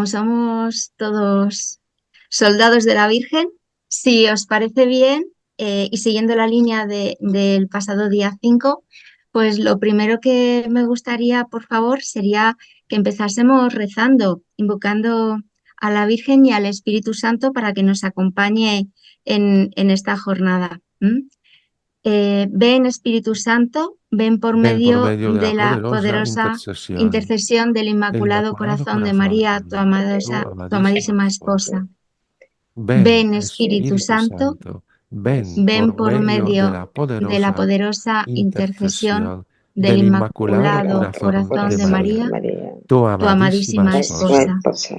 como somos todos soldados de la Virgen, si os parece bien, y siguiendo la línea del pasado día 5, pues lo primero que me gustaría, por favor, sería que empezásemos rezando, invocando a la Virgen y al Espíritu Santo para que nos acompañe en esta jornada. ¿M? Ven Espíritu Santo, ven por Ven por medio medio de la de la poderosa poderosa intercesión intercesión del del Inmaculado Inmaculado Corazón de Corazón de María, María, tu tu amadísima amadísima esposa. esposa. Ven, Ven Espíritu Espíritu Santo, Santo, ven ven por por medio de medio la de la poderosa poderosa intercesión intercesión del del Inmaculado Inmaculado Corazón Corazón de de María, María, tu tu amadísima amadísima esposa. esposa.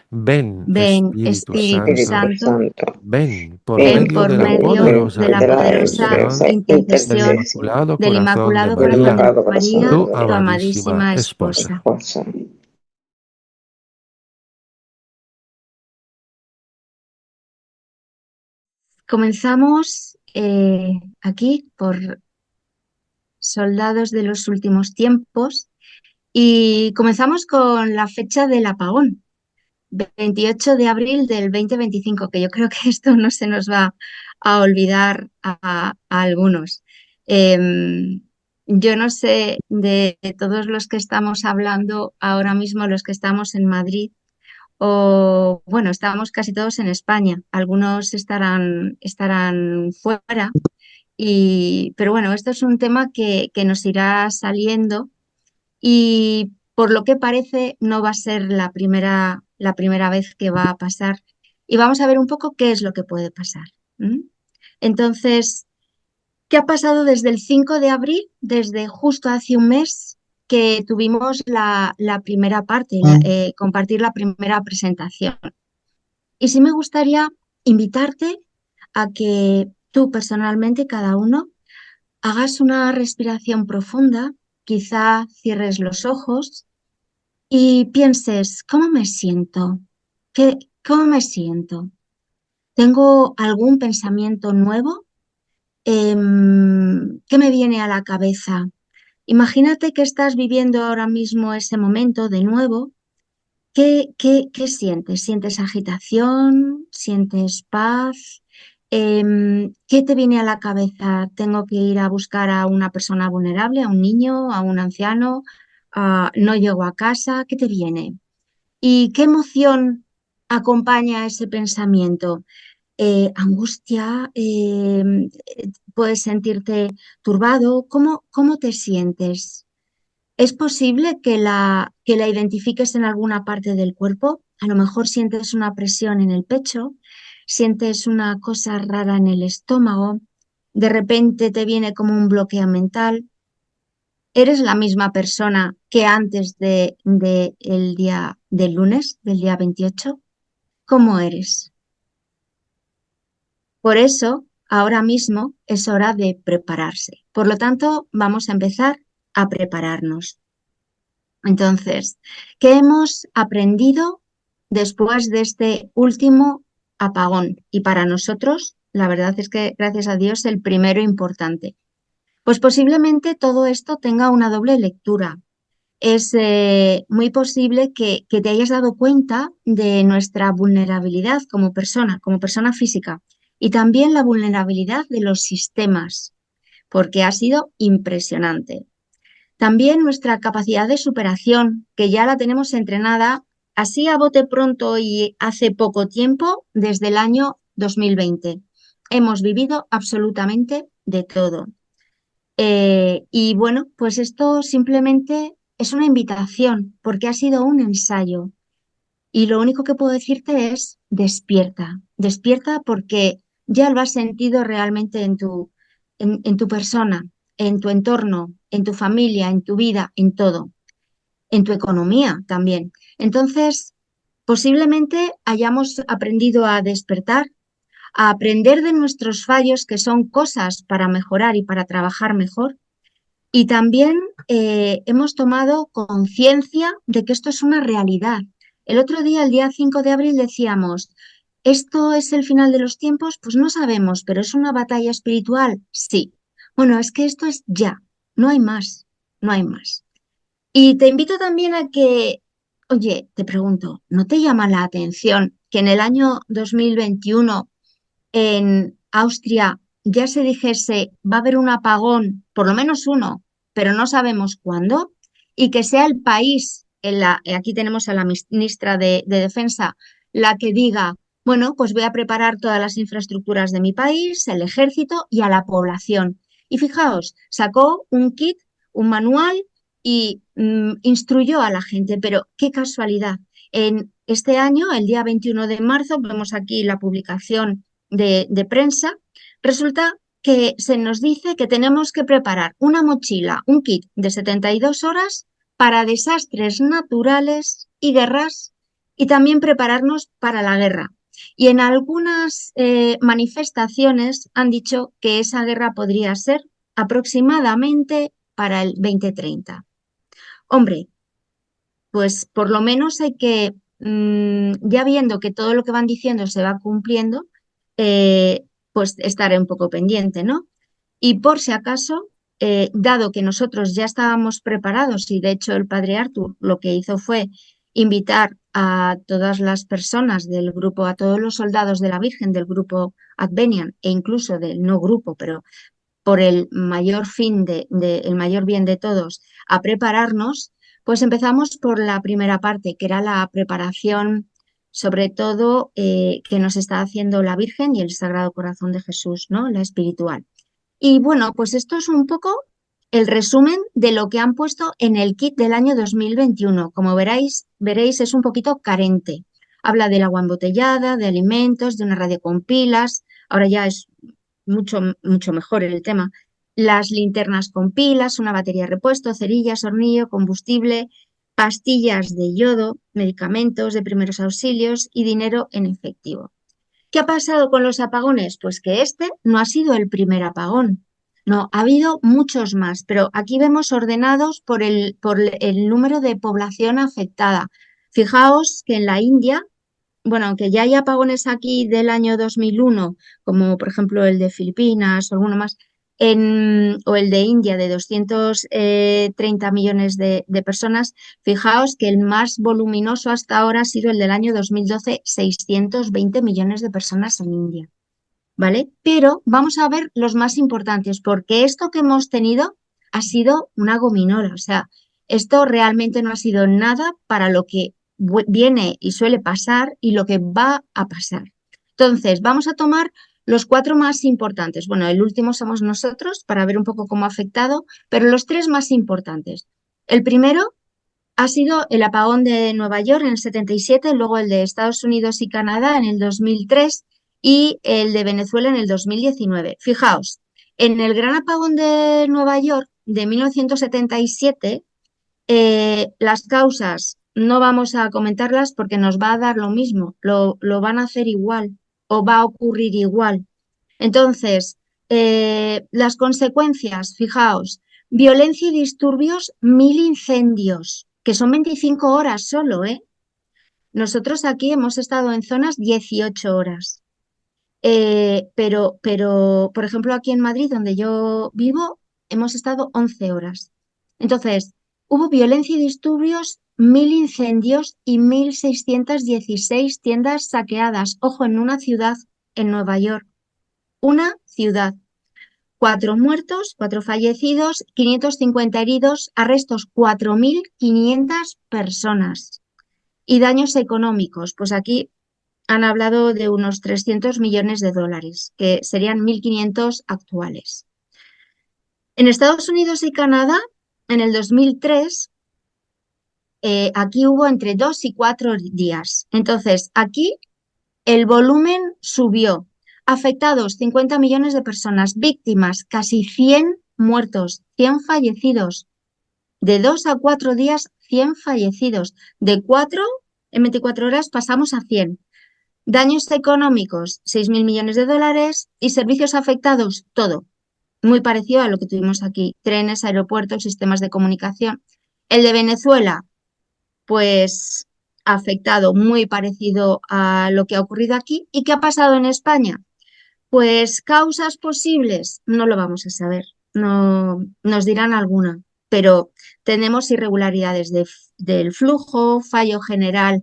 Ven, Ven Espíritu Espíritu Santo, Santo, ven por ven medio por de la medio de poderosa la poderosa intercesión del intercesión Inmaculado del Corazón de Inmaculado Corazón María, de María, tu tu amadísima amadísima esposa. esposa. Comenzamos aquí por Soldados de los Últimos Tiempos y comenzamos con la fecha del apagón, 28 de abril del 2025, que yo creo que esto no se nos va a olvidar a algunos. Yo no sé de todos los que estamos hablando ahora mismo, los que estamos en Madrid, o bueno, estamos casi todos en España, algunos estarán fuera, pero bueno, esto es un tema que nos irá saliendo y por lo que parece no va a ser la primera vez que va a pasar y vamos a ver un poco qué es lo que puede pasar. ¿M? Entonces, ¿qué ha pasado desde el 5 de abril, desde justo hace un mes que tuvimos la primera parte, compartir la primera presentación? Y sí me gustaría invitarte a que tú personalmente, cada uno, hagas una respiración profunda, quizá cierres los ojos y pienses, ¿cómo me siento? ¿Cómo me siento? ¿Tengo algún pensamiento nuevo? ¿Qué me viene a la cabeza? Imagínate que estás viviendo ahora mismo ese momento de nuevo. ¿Qué sientes? ¿Sientes agitación? ¿Sientes paz? ¿Qué te viene a la cabeza? ¿Tengo que ir a buscar a una persona vulnerable, a un niño, a un anciano? ¿No llego a casa? ¿Qué te viene? ¿Y qué emoción acompaña a ese pensamiento? ¿Angustia? ¿Puedes sentirte turbado? ¿Cómo te sientes? ¿Es posible que la identifiques en alguna parte del cuerpo? A lo mejor sientes una presión en el pecho, sientes una cosa rara en el estómago, de repente te viene como un bloqueo mental. ¿Eres la misma persona que antes de el día del lunes, del día 28? ¿Cómo eres? Por eso, ahora mismo es hora de prepararse. Por lo tanto, vamos a empezar a prepararnos. Entonces, ¿qué hemos aprendido después de este último apagón? Y para nosotros, la verdad es que, gracias a Dios, el primero importante. Pues posiblemente todo esto tenga una doble lectura. Es muy posible que te hayas dado cuenta de nuestra vulnerabilidad como persona física, y también la vulnerabilidad de los sistemas, porque ha sido impresionante. También nuestra capacidad de superación, que ya la tenemos entrenada así a bote pronto y hace poco tiempo, desde el año 2020. Hemos vivido absolutamente de todo. Y bueno, pues esto simplemente es una invitación, porque ha sido un ensayo. Y lo único que puedo decirte es despierta, despierta porque ya lo has sentido realmente en tu persona, en tu entorno, en tu familia, en tu vida, en todo, en tu economía también. Entonces, posiblemente hayamos aprendido a despertar, a aprender de nuestros fallos, que son cosas para mejorar y para trabajar mejor. Y también hemos tomado conciencia de que esto es una realidad. El otro día, el día 5 de abril, decíamos, ¿esto es el final de los tiempos? Pues no sabemos, pero ¿es una batalla espiritual? Sí. Bueno, es que esto es ya, no hay más, no hay más. Y te invito también a que Oye, te pregunto, ¿no te llama la atención que en el año 2021 en Austria ya se dijese va a haber un apagón, por lo menos uno, pero no sabemos cuándo, y que sea el país, aquí tenemos a la ministra de Defensa, la que diga, bueno, pues voy a preparar todas las infraestructuras de mi país, el ejército y a la población? Y fijaos, sacó un kit, un manual y instruyó a la gente, pero qué casualidad. En este año, el día 21 de marzo, vemos aquí la publicación de prensa, resulta que se nos dice que tenemos que preparar una mochila, un kit de 72 horas para desastres naturales y guerras y también prepararnos para la guerra. Y en algunas manifestaciones han dicho que esa guerra podría ser aproximadamente para el 2030. Hombre, pues por lo menos hay que, ya viendo que todo lo que van diciendo se va cumpliendo, eh, pues estaré un poco pendiente, ¿no? Y por si acaso, dado que nosotros ya estábamos preparados y de hecho el padre Arthur lo que hizo fue invitar a todas las personas del grupo, a todos los soldados de la Virgen del grupo Advenian e incluso del no grupo, pero por el mayor fin el mayor bien de todos, a prepararnos, pues empezamos por la primera parte, que era la preparación, sobre todo que nos está haciendo la Virgen y el Sagrado Corazón de Jesús, ¿no? La espiritual. Y bueno, pues esto es un poco el resumen de lo que han puesto en el kit del año 2021. Como veréis, es un poquito carente. Habla del agua embotellada, de alimentos, de una radio con pilas. Ahora ya es mucho mejor el tema. Las linternas con pilas, una batería de repuesto, cerillas, hornillo, combustible, pastillas de yodo, medicamentos de primeros auxilios y dinero en efectivo. ¿Qué ha pasado con los apagones? Pues que este no ha sido el primer apagón. No, ha habido muchos más, pero aquí vemos ordenados por el número de población afectada. Fijaos que en la India, bueno, aunque ya hay apagones aquí del año 2001, como por ejemplo el de Filipinas o alguno más, o el de India de 230 millones de personas, fijaos que el más voluminoso hasta ahora ha sido el del año 2012, 620 millones de personas en India, ¿vale? Pero vamos a ver los más importantes, porque esto que hemos tenido ha sido una gominola, o sea, esto realmente no ha sido nada para lo que viene y suele pasar y lo que va a pasar. Entonces, vamos a tomar los cuatro más importantes. Bueno, el último somos nosotros para ver un poco cómo ha afectado, pero los tres más importantes. El primero ha sido el apagón de Nueva York en el 77, luego el de Estados Unidos y Canadá en el 2003 y el de Venezuela en el 2019. Fijaos, en el gran apagón de Nueva York de 1977, las causas no vamos a comentarlas porque nos va a dar lo mismo, lo van a hacer igual o va a ocurrir igual. Entonces, las consecuencias, fijaos, violencia y disturbios, 1000 incendios, que son 25 horas solo, ¿eh? Nosotros aquí hemos estado en zonas 18 horas. Pero, por ejemplo, aquí en Madrid, donde yo vivo, hemos estado 11 horas. Entonces, hubo violencia y disturbios, 1000 incendios y 1616 tiendas saqueadas. Ojo, en una ciudad, en Nueva York. Una ciudad. 4 muertos, 4 fallecidos, 550 heridos, arrestos 4500 personas. Y daños económicos, pues aquí han hablado de unos 300 millones de dólares, que serían 1.500 actuales. En Estados Unidos y Canadá, en el 2003, aquí hubo entre 2 y 4 días. Entonces, aquí el volumen subió. Afectados 50 millones de personas, víctimas casi 100 muertos, 100 fallecidos. De 2 a 4 días, 100 fallecidos. De 4 en 24 horas pasamos a 100. Daños económicos, 6.000 millones de dólares y servicios afectados, todo. Muy parecido a lo que tuvimos aquí, trenes, aeropuertos, sistemas de comunicación. El de Venezuela, pues afectado, muy parecido a lo que ha ocurrido aquí. ¿Y qué ha pasado en España? Pues causas posibles, no lo vamos a saber, no nos dirán alguna, pero tenemos irregularidades del flujo, fallo general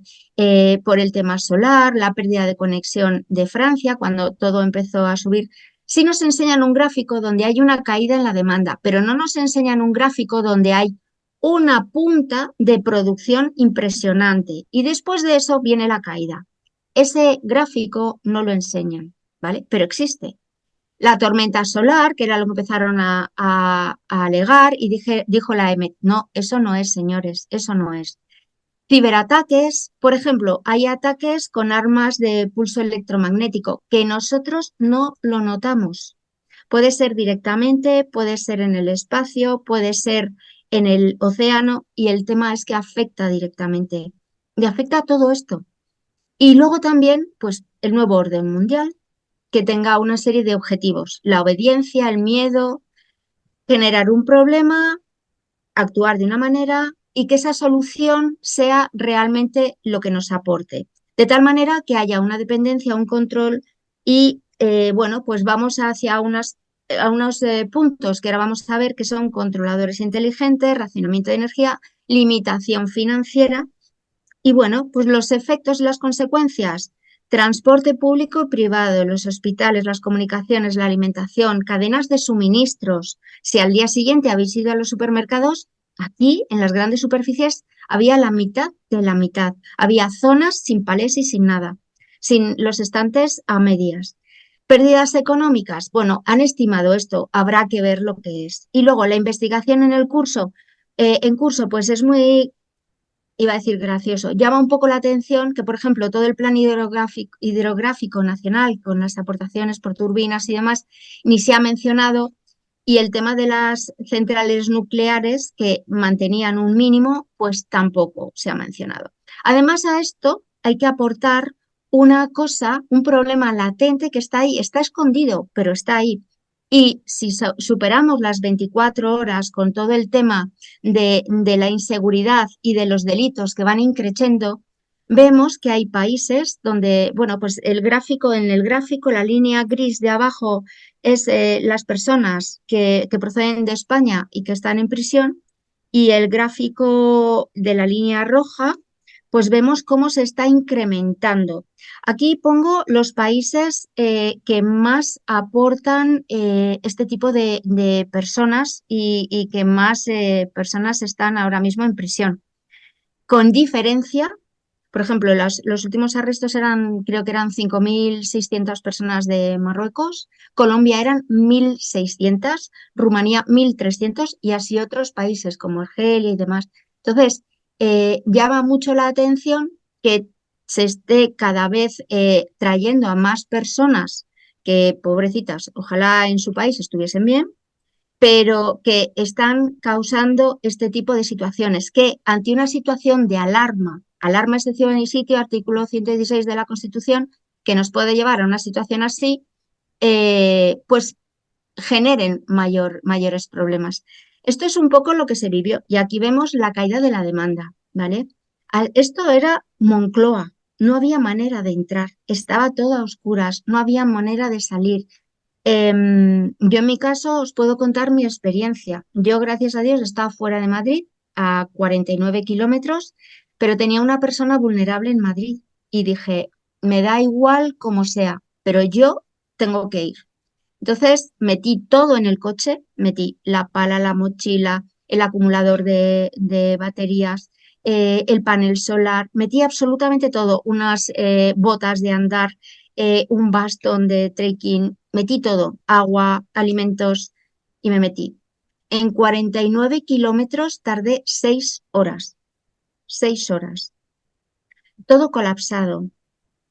por el tema solar, la pérdida de conexión de Francia cuando todo empezó a subir. Sí nos enseñan un gráfico donde hay una caída en la demanda, pero no nos enseñan un gráfico donde hay una punta de producción impresionante y después de eso viene la caída. Ese gráfico no lo enseñan, ¿vale? Pero existe. La tormenta solar, que era lo que empezaron a alegar, y dijo la EMET, no, eso no es, señores, eso no es. Ciberataques, por ejemplo, hay ataques con armas de pulso electromagnético que nosotros no lo notamos. Puede ser directamente, puede ser en el espacio, puede ser en el océano, y el tema es que afecta directamente. Y afecta a todo esto. Y luego también, pues, el nuevo orden mundial, que tenga una serie de objetivos. La obediencia, el miedo, generar un problema, actuar de una manera y que esa solución sea realmente lo que nos aporte. De tal manera que haya una dependencia, un control y, bueno, pues vamos hacia a unos puntos que ahora vamos a ver que son controladores inteligentes, racionamiento de energía, limitación financiera y bueno, pues los efectos y las consecuencias, transporte público y privado, los hospitales, las comunicaciones, la alimentación, cadenas de suministros. Si al día siguiente habéis ido a los supermercados, aquí en las grandes superficies había la mitad de la mitad. Había zonas sin palés y sin nada, sin los estantes a medias. Pérdidas económicas, bueno, han estimado esto, habrá que ver lo que es. Y luego la investigación en curso, pues es muy iba a decir gracioso. Llama un poco la atención que, por ejemplo, todo el plan hidrográfico nacional, con las aportaciones por turbinas y demás, ni se ha mencionado, y el tema de las centrales nucleares, que mantenían un mínimo, pues tampoco se ha mencionado. Además, a esto hay que aportar una cosa, un problema latente que está ahí, está escondido, pero está ahí. Y si superamos las 24 horas con todo el tema de la inseguridad y de los delitos que van increciendo, vemos que hay países donde, bueno, pues en el gráfico, la línea gris de abajo es las personas que proceden de España y que están en prisión, y el gráfico de la línea roja, pues vemos cómo se está incrementando. Aquí pongo los países que más aportan este tipo de personas y que más personas están ahora mismo en prisión. Con diferencia, por ejemplo, los últimos arrestos creo que eran 5.600 personas de Marruecos, Colombia eran 1.600, Rumanía 1.300 y así otros países como Argelia y demás. Entonces, llama mucho la atención que se esté cada vez trayendo a más personas que, pobrecitas, ojalá en su país estuviesen bien, pero que están causando este tipo de situaciones, que ante una situación de alarma, excepción y sitio, artículo 116 de la Constitución, que nos puede llevar a una situación así, pues generen mayores problemas. Esto es un poco lo que se vivió y aquí vemos la caída de la demanda, ¿vale? Esto era Moncloa, no había manera de entrar, estaba todo a oscuras, no había manera de salir. Yo en mi caso os puedo contar mi experiencia. Yo, gracias a Dios, estaba fuera de Madrid, a 49 kilómetros, pero tenía una persona vulnerable en Madrid y dije, me da igual como sea, pero yo tengo que ir. Entonces metí todo en el coche, metí la pala, la mochila, el acumulador de baterías, el panel solar, metí absolutamente todo, unas botas de andar, un bastón de trekking, metí todo, agua, alimentos y me metí. En 49 kilómetros tardé 6 horas, 6 horas, todo colapsado.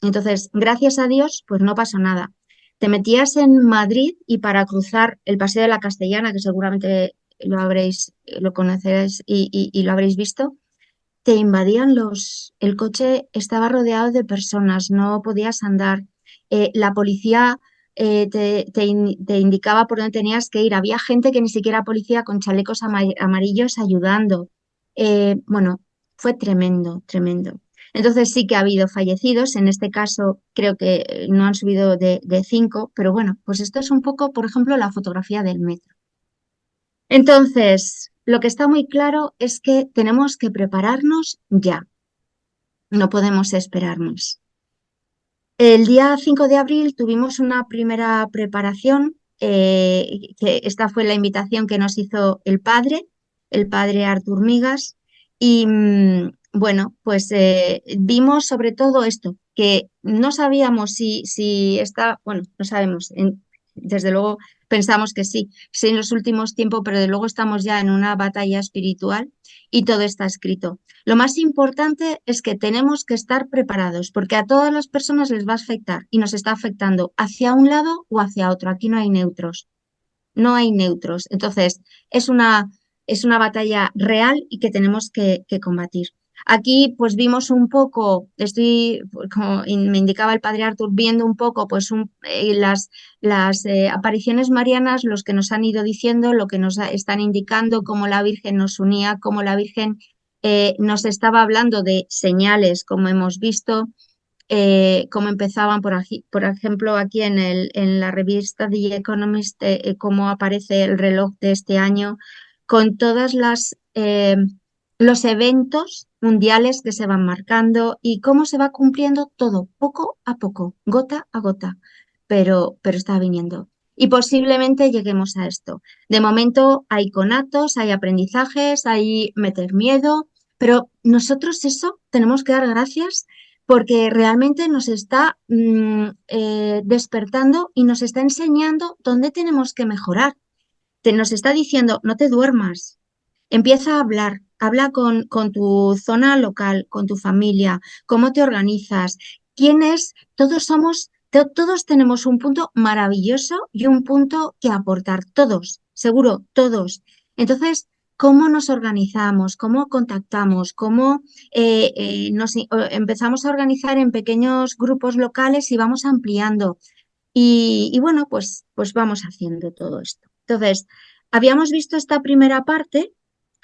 Entonces, gracias a Dios, pues no pasó nada. Te metías en Madrid y para cruzar el Paseo de la Castellana, que seguramente lo conoceréis y lo habréis visto, te invadían el coche estaba rodeado de personas, no podías andar. La policía te indicaba por dónde tenías que ir. Había gente que ni siquiera policía con chalecos amarillos ayudando. Bueno, fue tremendo, tremendo. Entonces sí que ha habido fallecidos. En este caso creo que no han subido de 5, pero bueno, pues esto es un poco, por ejemplo, la fotografía del metro. Entonces, lo que está muy claro es que tenemos que prepararnos ya, no podemos esperarnos. El día 5 de abril tuvimos una primera preparación, que esta fue la invitación que nos hizo el padre Artur Migas, y bueno, pues vimos sobre todo esto, que no sabíamos si está, bueno, no sabemos, desde luego pensamos que sí en los últimos tiempos, pero de luego estamos ya en una batalla espiritual y todo está escrito. Lo más importante es que tenemos que estar preparados porque a todas las personas les va a afectar y nos está afectando hacia un lado o hacia otro. Aquí no hay neutros, no hay neutros. Entonces, es una, es una batalla real y que tenemos que combatir. Aquí, pues vimos un poco, como me indicaba el padre Artur, viendo un poco pues las apariciones marianas, los que nos han ido diciendo, lo que nos están indicando, cómo la Virgen nos unía, cómo la Virgen nos estaba hablando de señales, como hemos visto, cómo empezaban, por ejemplo, aquí en la revista The Economist, cómo aparece el reloj de este año, con todas los eventos mundiales que se van marcando y cómo se va cumpliendo todo, poco a poco, gota a gota, pero está viniendo. Y posiblemente lleguemos a esto. De momento hay conatos, hay aprendizajes, hay meter miedo, pero nosotros eso tenemos que dar gracias porque realmente nos está despertando y nos está enseñando dónde tenemos que mejorar. Nos está diciendo, no te duermas, empieza a hablar, habla con tu zona local, con tu familia, cómo te organizas, quién es, todos tenemos un punto maravilloso y un punto que aportar, todos, seguro, todos. Entonces, ¿cómo nos organizamos? ¿Cómo contactamos? ¿Cómo empezamos a organizar en pequeños grupos locales y vamos ampliando? Y bueno, pues vamos haciendo todo esto. Entonces, habíamos visto esta primera parte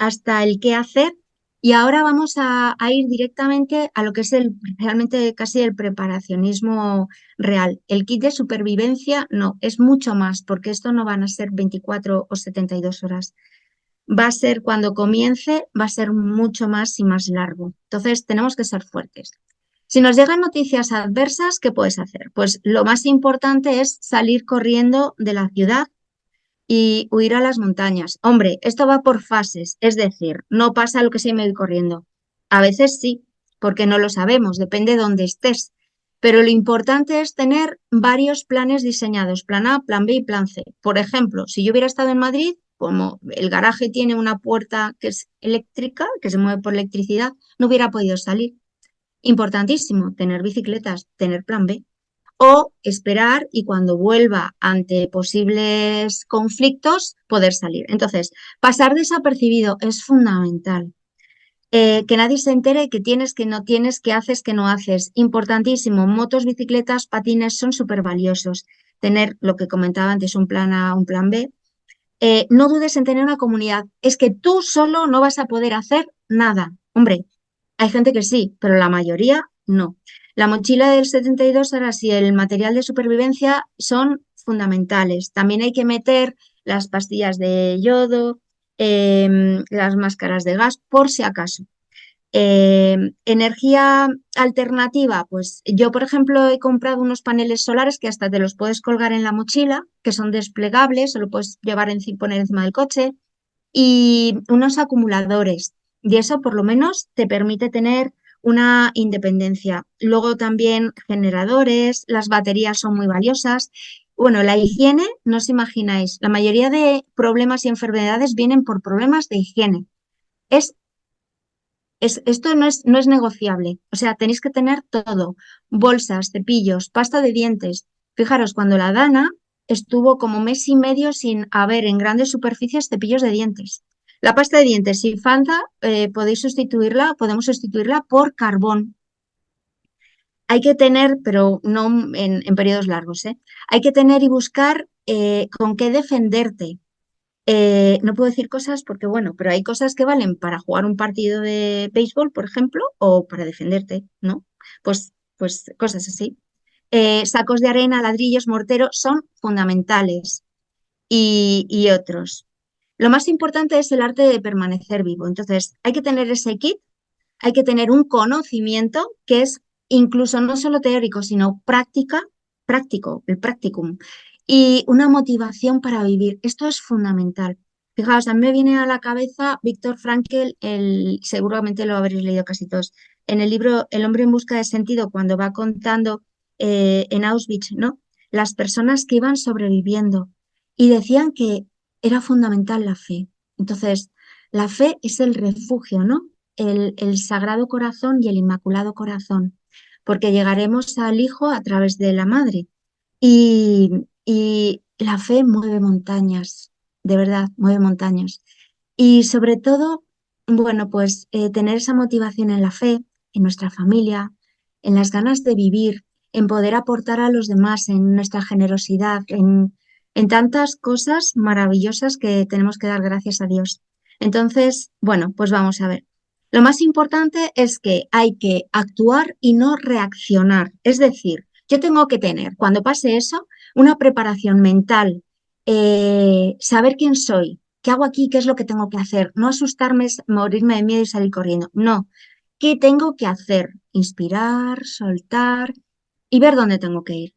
hasta el qué hacer y ahora vamos a ir directamente a lo que es realmente casi el preparacionismo real. El kit de supervivencia no, es mucho más porque esto no van a ser 24 o 72 horas. Va a ser cuando comience, va a ser mucho más y más largo. Entonces, tenemos que ser fuertes. Si nos llegan noticias adversas, ¿qué puedes hacer? Pues lo más importante es salir corriendo de la ciudad y huir a las montañas. Hombre, esto va por fases, es decir, no pasa lo que se me voy corriendo. A veces sí, porque no lo sabemos, depende de dónde estés. Pero lo importante es tener varios planes diseñados, plan A, plan B y plan C. Por ejemplo, si yo hubiera estado en Madrid, como el garaje tiene una puerta que es eléctrica, que se mueve por electricidad, no hubiera podido salir. Importantísimo, tener bicicletas, tener plan B. O esperar y cuando vuelva ante posibles conflictos, poder salir. Entonces, pasar desapercibido es fundamental. Que nadie se entere que tienes, que no tienes, que haces, que no haces. Importantísimo. Motos, bicicletas, patines son súper valiosos. Tener lo que comentaba antes, un plan A, un plan B. No dudes en tener una comunidad. Es que tú solo no vas a poder hacer nada. Hombre, hay gente que sí, pero la mayoría no. La mochila del 72 horas y el material de supervivencia son fundamentales. También hay que meter las pastillas de yodo, las máscaras de gas, por si acaso. Energía alternativa, pues yo, por ejemplo, he comprado unos paneles solares que hasta te los puedes colgar en la mochila, que son desplegables, o lo puedes poner encima del coche, y unos acumuladores. Y eso por lo menos te permite tener una independencia. Luego también generadores, las baterías son muy valiosas. Bueno, la higiene, no os imagináis, la mayoría de problemas y enfermedades vienen por problemas de higiene. Es esto no es negociable. O sea, tenéis que tener todo. Bolsas, cepillos, pasta de dientes. Fijaros, cuando la Dana estuvo como mes y medio sin haber en grandes superficies cepillos de dientes. La pasta de dientes, si falta, podemos sustituirla por carbón. Hay que tener, pero no en periodos largos, ¿eh? Hay que tener y buscar con qué defenderte. No puedo decir cosas porque, bueno, pero hay cosas que valen para jugar un partido de béisbol, por ejemplo, o para defenderte, ¿no? Pues cosas así. Sacos de arena, ladrillos, morteros son fundamentales y otros. Lo más importante es el arte de permanecer vivo. Entonces, hay que tener ese kit, hay que tener un conocimiento que es incluso no solo teórico, sino práctico, el practicum, y una motivación para vivir. Esto es fundamental. Fijaos, a mí me viene a la cabeza Víctor Frankl, seguramente lo habréis leído casi todos, en el libro El hombre en busca de sentido, cuando va contando en Auschwitz, ¿no? Las personas que iban sobreviviendo y decían que era fundamental la fe. Entonces, la fe es el refugio, ¿no? El Sagrado Corazón y el Inmaculado Corazón, porque llegaremos al Hijo a través de la Madre. Y la fe mueve montañas, de verdad, mueve montañas. Y sobre todo, bueno, pues tener esa motivación en la fe, en nuestra familia, en las ganas de vivir, en poder aportar a los demás, en nuestra generosidad, en tantas cosas maravillosas que tenemos que dar gracias a Dios. Entonces, bueno, pues vamos a ver. Lo más importante es que hay que actuar y no reaccionar. Es decir, yo tengo que tener, cuando pase eso, una preparación mental, saber quién soy, qué hago aquí, qué es lo que tengo que hacer, no asustarme, morirme de miedo y salir corriendo. No, ¿qué tengo que hacer? Inspirar, soltar y ver dónde tengo que ir.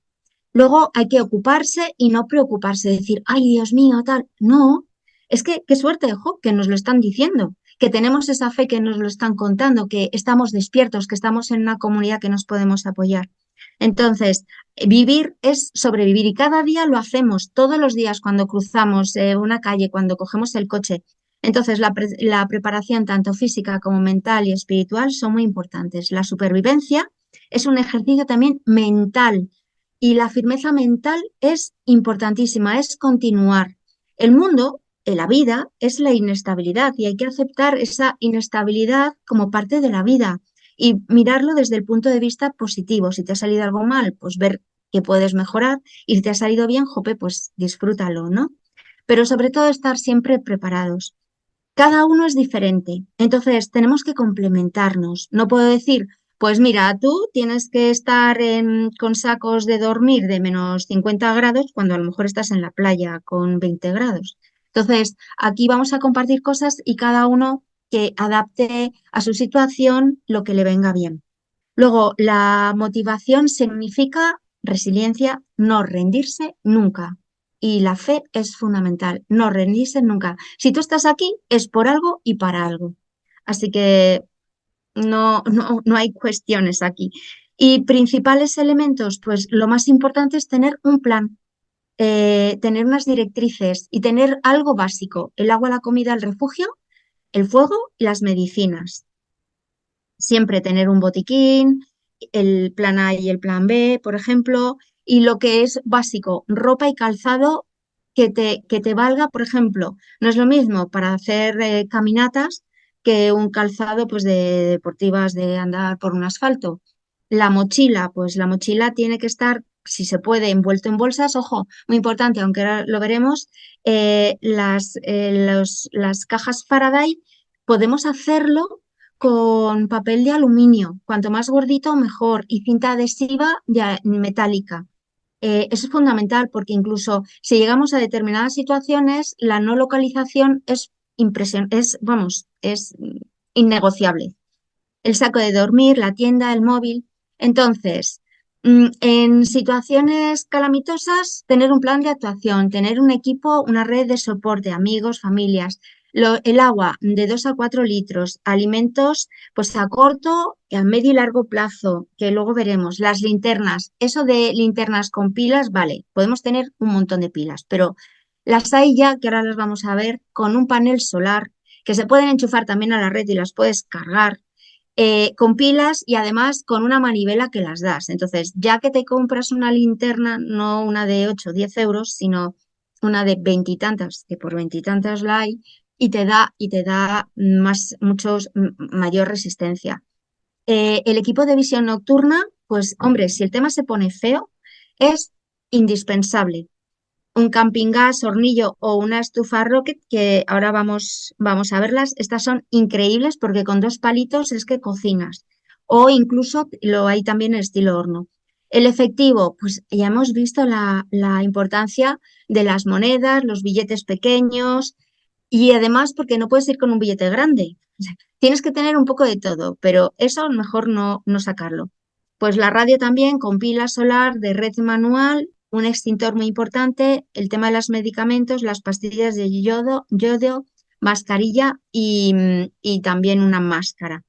Luego hay que ocuparse y no preocuparse, decir, ay, Dios mío, tal. No, es que qué suerte, jo, que nos lo están diciendo, que tenemos esa fe que nos lo están contando, que estamos despiertos, que estamos en una comunidad que nos podemos apoyar. Entonces, vivir es sobrevivir y cada día lo hacemos, todos los días cuando cruzamos una calle, cuando cogemos el coche. Entonces, la preparación tanto física como mental y espiritual son muy importantes. La supervivencia es un ejercicio también mental y la firmeza mental es importantísima, es continuar. El mundo, la vida, es la inestabilidad y hay que aceptar esa inestabilidad como parte de la vida y mirarlo desde el punto de vista positivo. Si te ha salido algo mal, pues ver que puedes mejorar y si te ha salido bien, jope, pues disfrútalo, ¿no? Pero sobre todo estar siempre preparados. Cada uno es diferente, entonces tenemos que complementarnos. No puedo decir, pues mira, tú tienes que estar con sacos de dormir de -50 grados cuando a lo mejor estás en la playa con 20 grados. Entonces, aquí vamos a compartir cosas y cada uno que adapte a su situación lo que le venga bien. Luego, la motivación significa resiliencia, no rendirse nunca. Y la fe es fundamental, no rendirse nunca. Si tú estás aquí, es por algo y para algo. Así que no hay cuestiones aquí. Y principales elementos, pues lo más importante es tener un plan, tener unas directrices y tener algo básico, el agua, la comida, el refugio, el fuego y las medicinas. Siempre tener un botiquín, el plan A y el plan B, por ejemplo, y lo que es básico, ropa y calzado que te valga, por ejemplo, no es lo mismo para hacer caminatas que un calzado pues de deportivas de andar por un asfalto. La mochila, pues la mochila tiene que estar, si se puede, envuelto en bolsas. Ojo, muy importante, aunque ahora lo veremos, las cajas Faraday podemos hacerlo con papel de aluminio, cuanto más gordito mejor, y cinta adhesiva metálica. Eso es fundamental porque incluso si llegamos a determinadas situaciones, la no localización es innegociable. El saco de dormir, la tienda, el móvil. Entonces, en situaciones calamitosas, tener un plan de actuación, tener un equipo, una red de soporte, amigos, familias, el agua de 2 a 4 litros, alimentos pues a corto, a medio y largo plazo, que luego veremos, las linternas, eso de linternas con pilas, vale, podemos tener un montón de pilas, pero las hay ya, que ahora las vamos a ver, con un panel solar, que se pueden enchufar también a la red y las puedes cargar con pilas y además con una manivela que las das. Entonces, ya que te compras una linterna, no una de 8 o 10 euros, sino una de veintitantas, que por veintitantas la hay, y te da mayor resistencia. El equipo de visión nocturna, pues hombre, si el tema se pone feo, es indispensable un camping gas, hornillo o una estufa Rocket, que ahora vamos a verlas. Estas son increíbles porque con 2 palitos es que cocinas. O incluso lo hay también en estilo horno. El efectivo, pues ya hemos visto la importancia de las monedas, los billetes pequeños. Y además porque no puedes ir con un billete grande. O sea, tienes que tener un poco de todo, pero eso mejor no sacarlo. Pues la radio también con pila solar de red manual, un extintor muy importante, el tema de los medicamentos, las pastillas de yodo, mascarilla y también una máscara.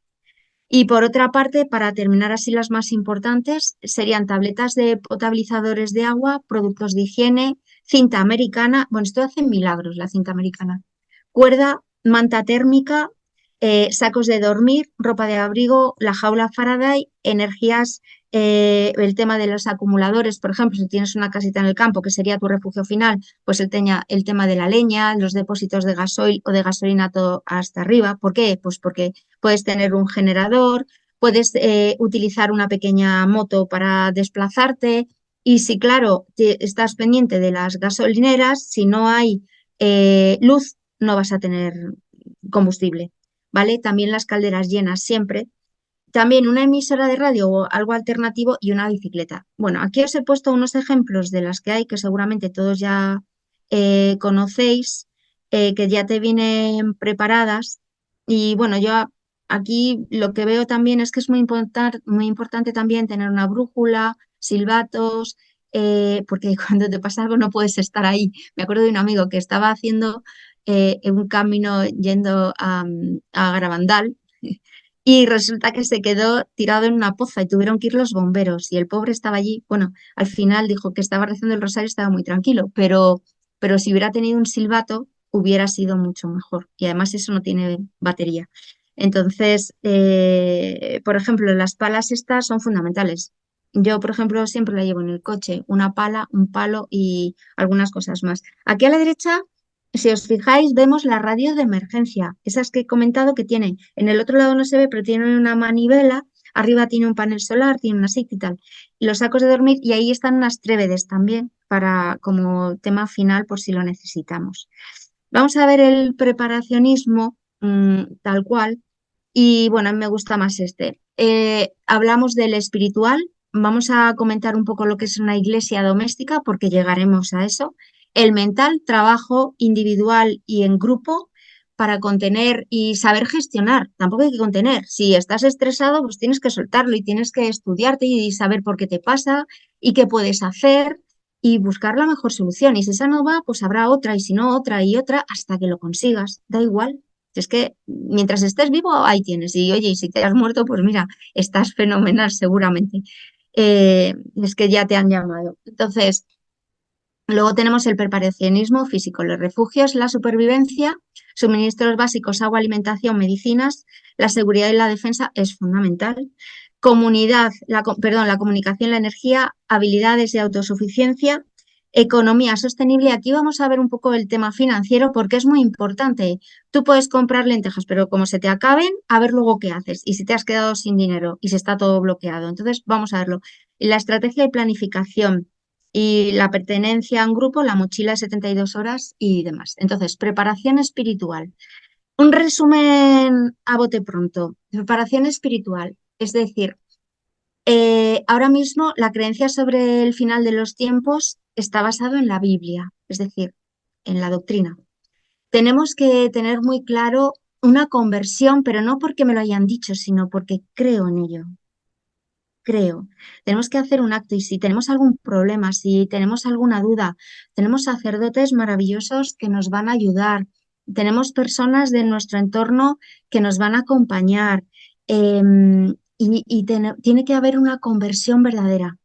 Y por otra parte, para terminar así las más importantes, serían tabletas de potabilizadores de agua, productos de higiene, cinta americana, bueno, esto hace milagros la cinta americana, cuerda, manta térmica, sacos de dormir, ropa de abrigo, la jaula Faraday, energías, el tema de los acumuladores, por ejemplo, si tienes una casita en el campo, que sería tu refugio final, pues el tema de la leña, los depósitos de gasoil o de gasolina todo hasta arriba. ¿Por qué? Pues porque puedes tener un generador, puedes utilizar una pequeña moto para desplazarte y si, claro, estás pendiente de las gasolineras, si no hay luz, no vas a tener combustible, ¿vale? También las calderas llenas siempre. También una emisora de radio o algo alternativo y una bicicleta. Bueno, aquí os he puesto unos ejemplos de las que hay que seguramente todos ya conocéis, que ya te vienen preparadas. Y bueno, yo aquí lo que veo también es que es muy importante también tener una brújula, silbatos, porque cuando te pasa algo no puedes estar ahí. Me acuerdo de un amigo que estaba haciendo un camino yendo a Garabandal y resulta que se quedó tirado en una poza y tuvieron que ir los bomberos y el pobre estaba allí. Bueno, al final dijo que estaba rezando el rosario, estaba muy tranquilo, pero si hubiera tenido un silbato hubiera sido mucho mejor. Y además eso no tiene batería. Entonces, por ejemplo, las palas estas son fundamentales. Yo, por ejemplo, siempre la llevo en el coche, una pala, un palo y algunas cosas más. Aquí a la derecha, si os fijáis, vemos la radio de emergencia, esas que he comentado que tiene, en el otro lado no se ve, pero tiene una manivela, arriba tiene un panel solar, tiene una SIC y tal, y los sacos de dormir, y ahí están unas trévedes también, para como tema final por si lo necesitamos. Vamos a ver el preparacionismo tal cual, y bueno, a mí me gusta más este. Hablamos del espiritual, vamos a comentar un poco lo que es una iglesia doméstica, porque llegaremos a eso. El mental, trabajo individual y en grupo para contener y saber gestionar. Tampoco hay que contener. Si estás estresado, pues tienes que soltarlo y tienes que estudiarte y saber por qué te pasa y qué puedes hacer y buscar la mejor solución. Y si esa no va, pues habrá otra y si no, otra y otra hasta que lo consigas. Da igual. Es que mientras estés vivo, ahí tienes. Y oye, y si te has muerto, pues mira, estás fenomenal seguramente. Es que ya te han llamado. Entonces, luego tenemos el preparacionismo físico, los refugios, la supervivencia, suministros básicos, agua, alimentación, medicinas, la seguridad y la defensa es fundamental. Comunidad, la comunicación, la energía, habilidades y autosuficiencia, economía sostenible. Aquí vamos a ver un poco el tema financiero porque es muy importante. Tú puedes comprar lentejas, pero como se te acaben, a ver luego qué haces y si te has quedado sin dinero y si está todo bloqueado. Entonces, vamos a verlo. La estrategia y planificación y la pertenencia a un grupo, la mochila de 72 horas y demás. Entonces, preparación espiritual. Un resumen a bote pronto. Preparación espiritual. Es decir, ahora mismo la creencia sobre el final de los tiempos está basado en la Biblia, es decir, en la doctrina. Tenemos que tener muy claro una conversión, pero no porque me lo hayan dicho, sino porque creo en ello. Creo. Tenemos que hacer un acto y si tenemos algún problema, si tenemos alguna duda, tenemos sacerdotes maravillosos que nos van a ayudar, tenemos personas de nuestro entorno que nos van a acompañar tiene que haber una conversión verdadera.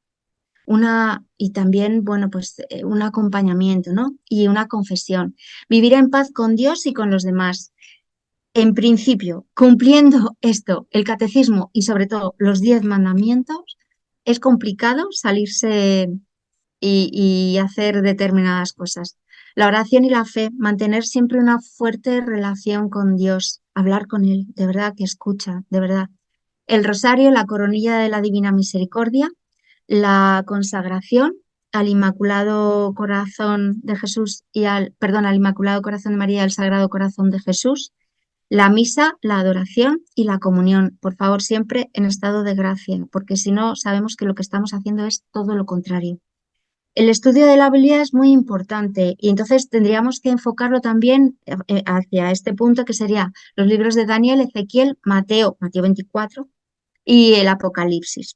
Y también, bueno, pues un acompañamiento, ¿no? Y una confesión. Vivir en paz con Dios y con los demás. En principio, cumpliendo esto, el catecismo y sobre todo los 10 mandamientos, es complicado salirse y hacer determinadas cosas. La oración y la fe, mantener siempre una fuerte relación con Dios, hablar con Él, de verdad que escucha, de verdad. El rosario, la coronilla de la Divina Misericordia, la consagración al Inmaculado Corazón de Jesús al Inmaculado Corazón de María y al Sagrado Corazón de Jesús, la misa, la adoración y la comunión. Por favor, siempre en estado de gracia, porque si no, sabemos que lo que estamos haciendo es todo lo contrario. el estudio de la habilidad es muy importante y entonces tendríamos que enfocarlo también hacia este punto que sería los libros de Daniel, Ezequiel, Mateo 24 y el Apocalipsis.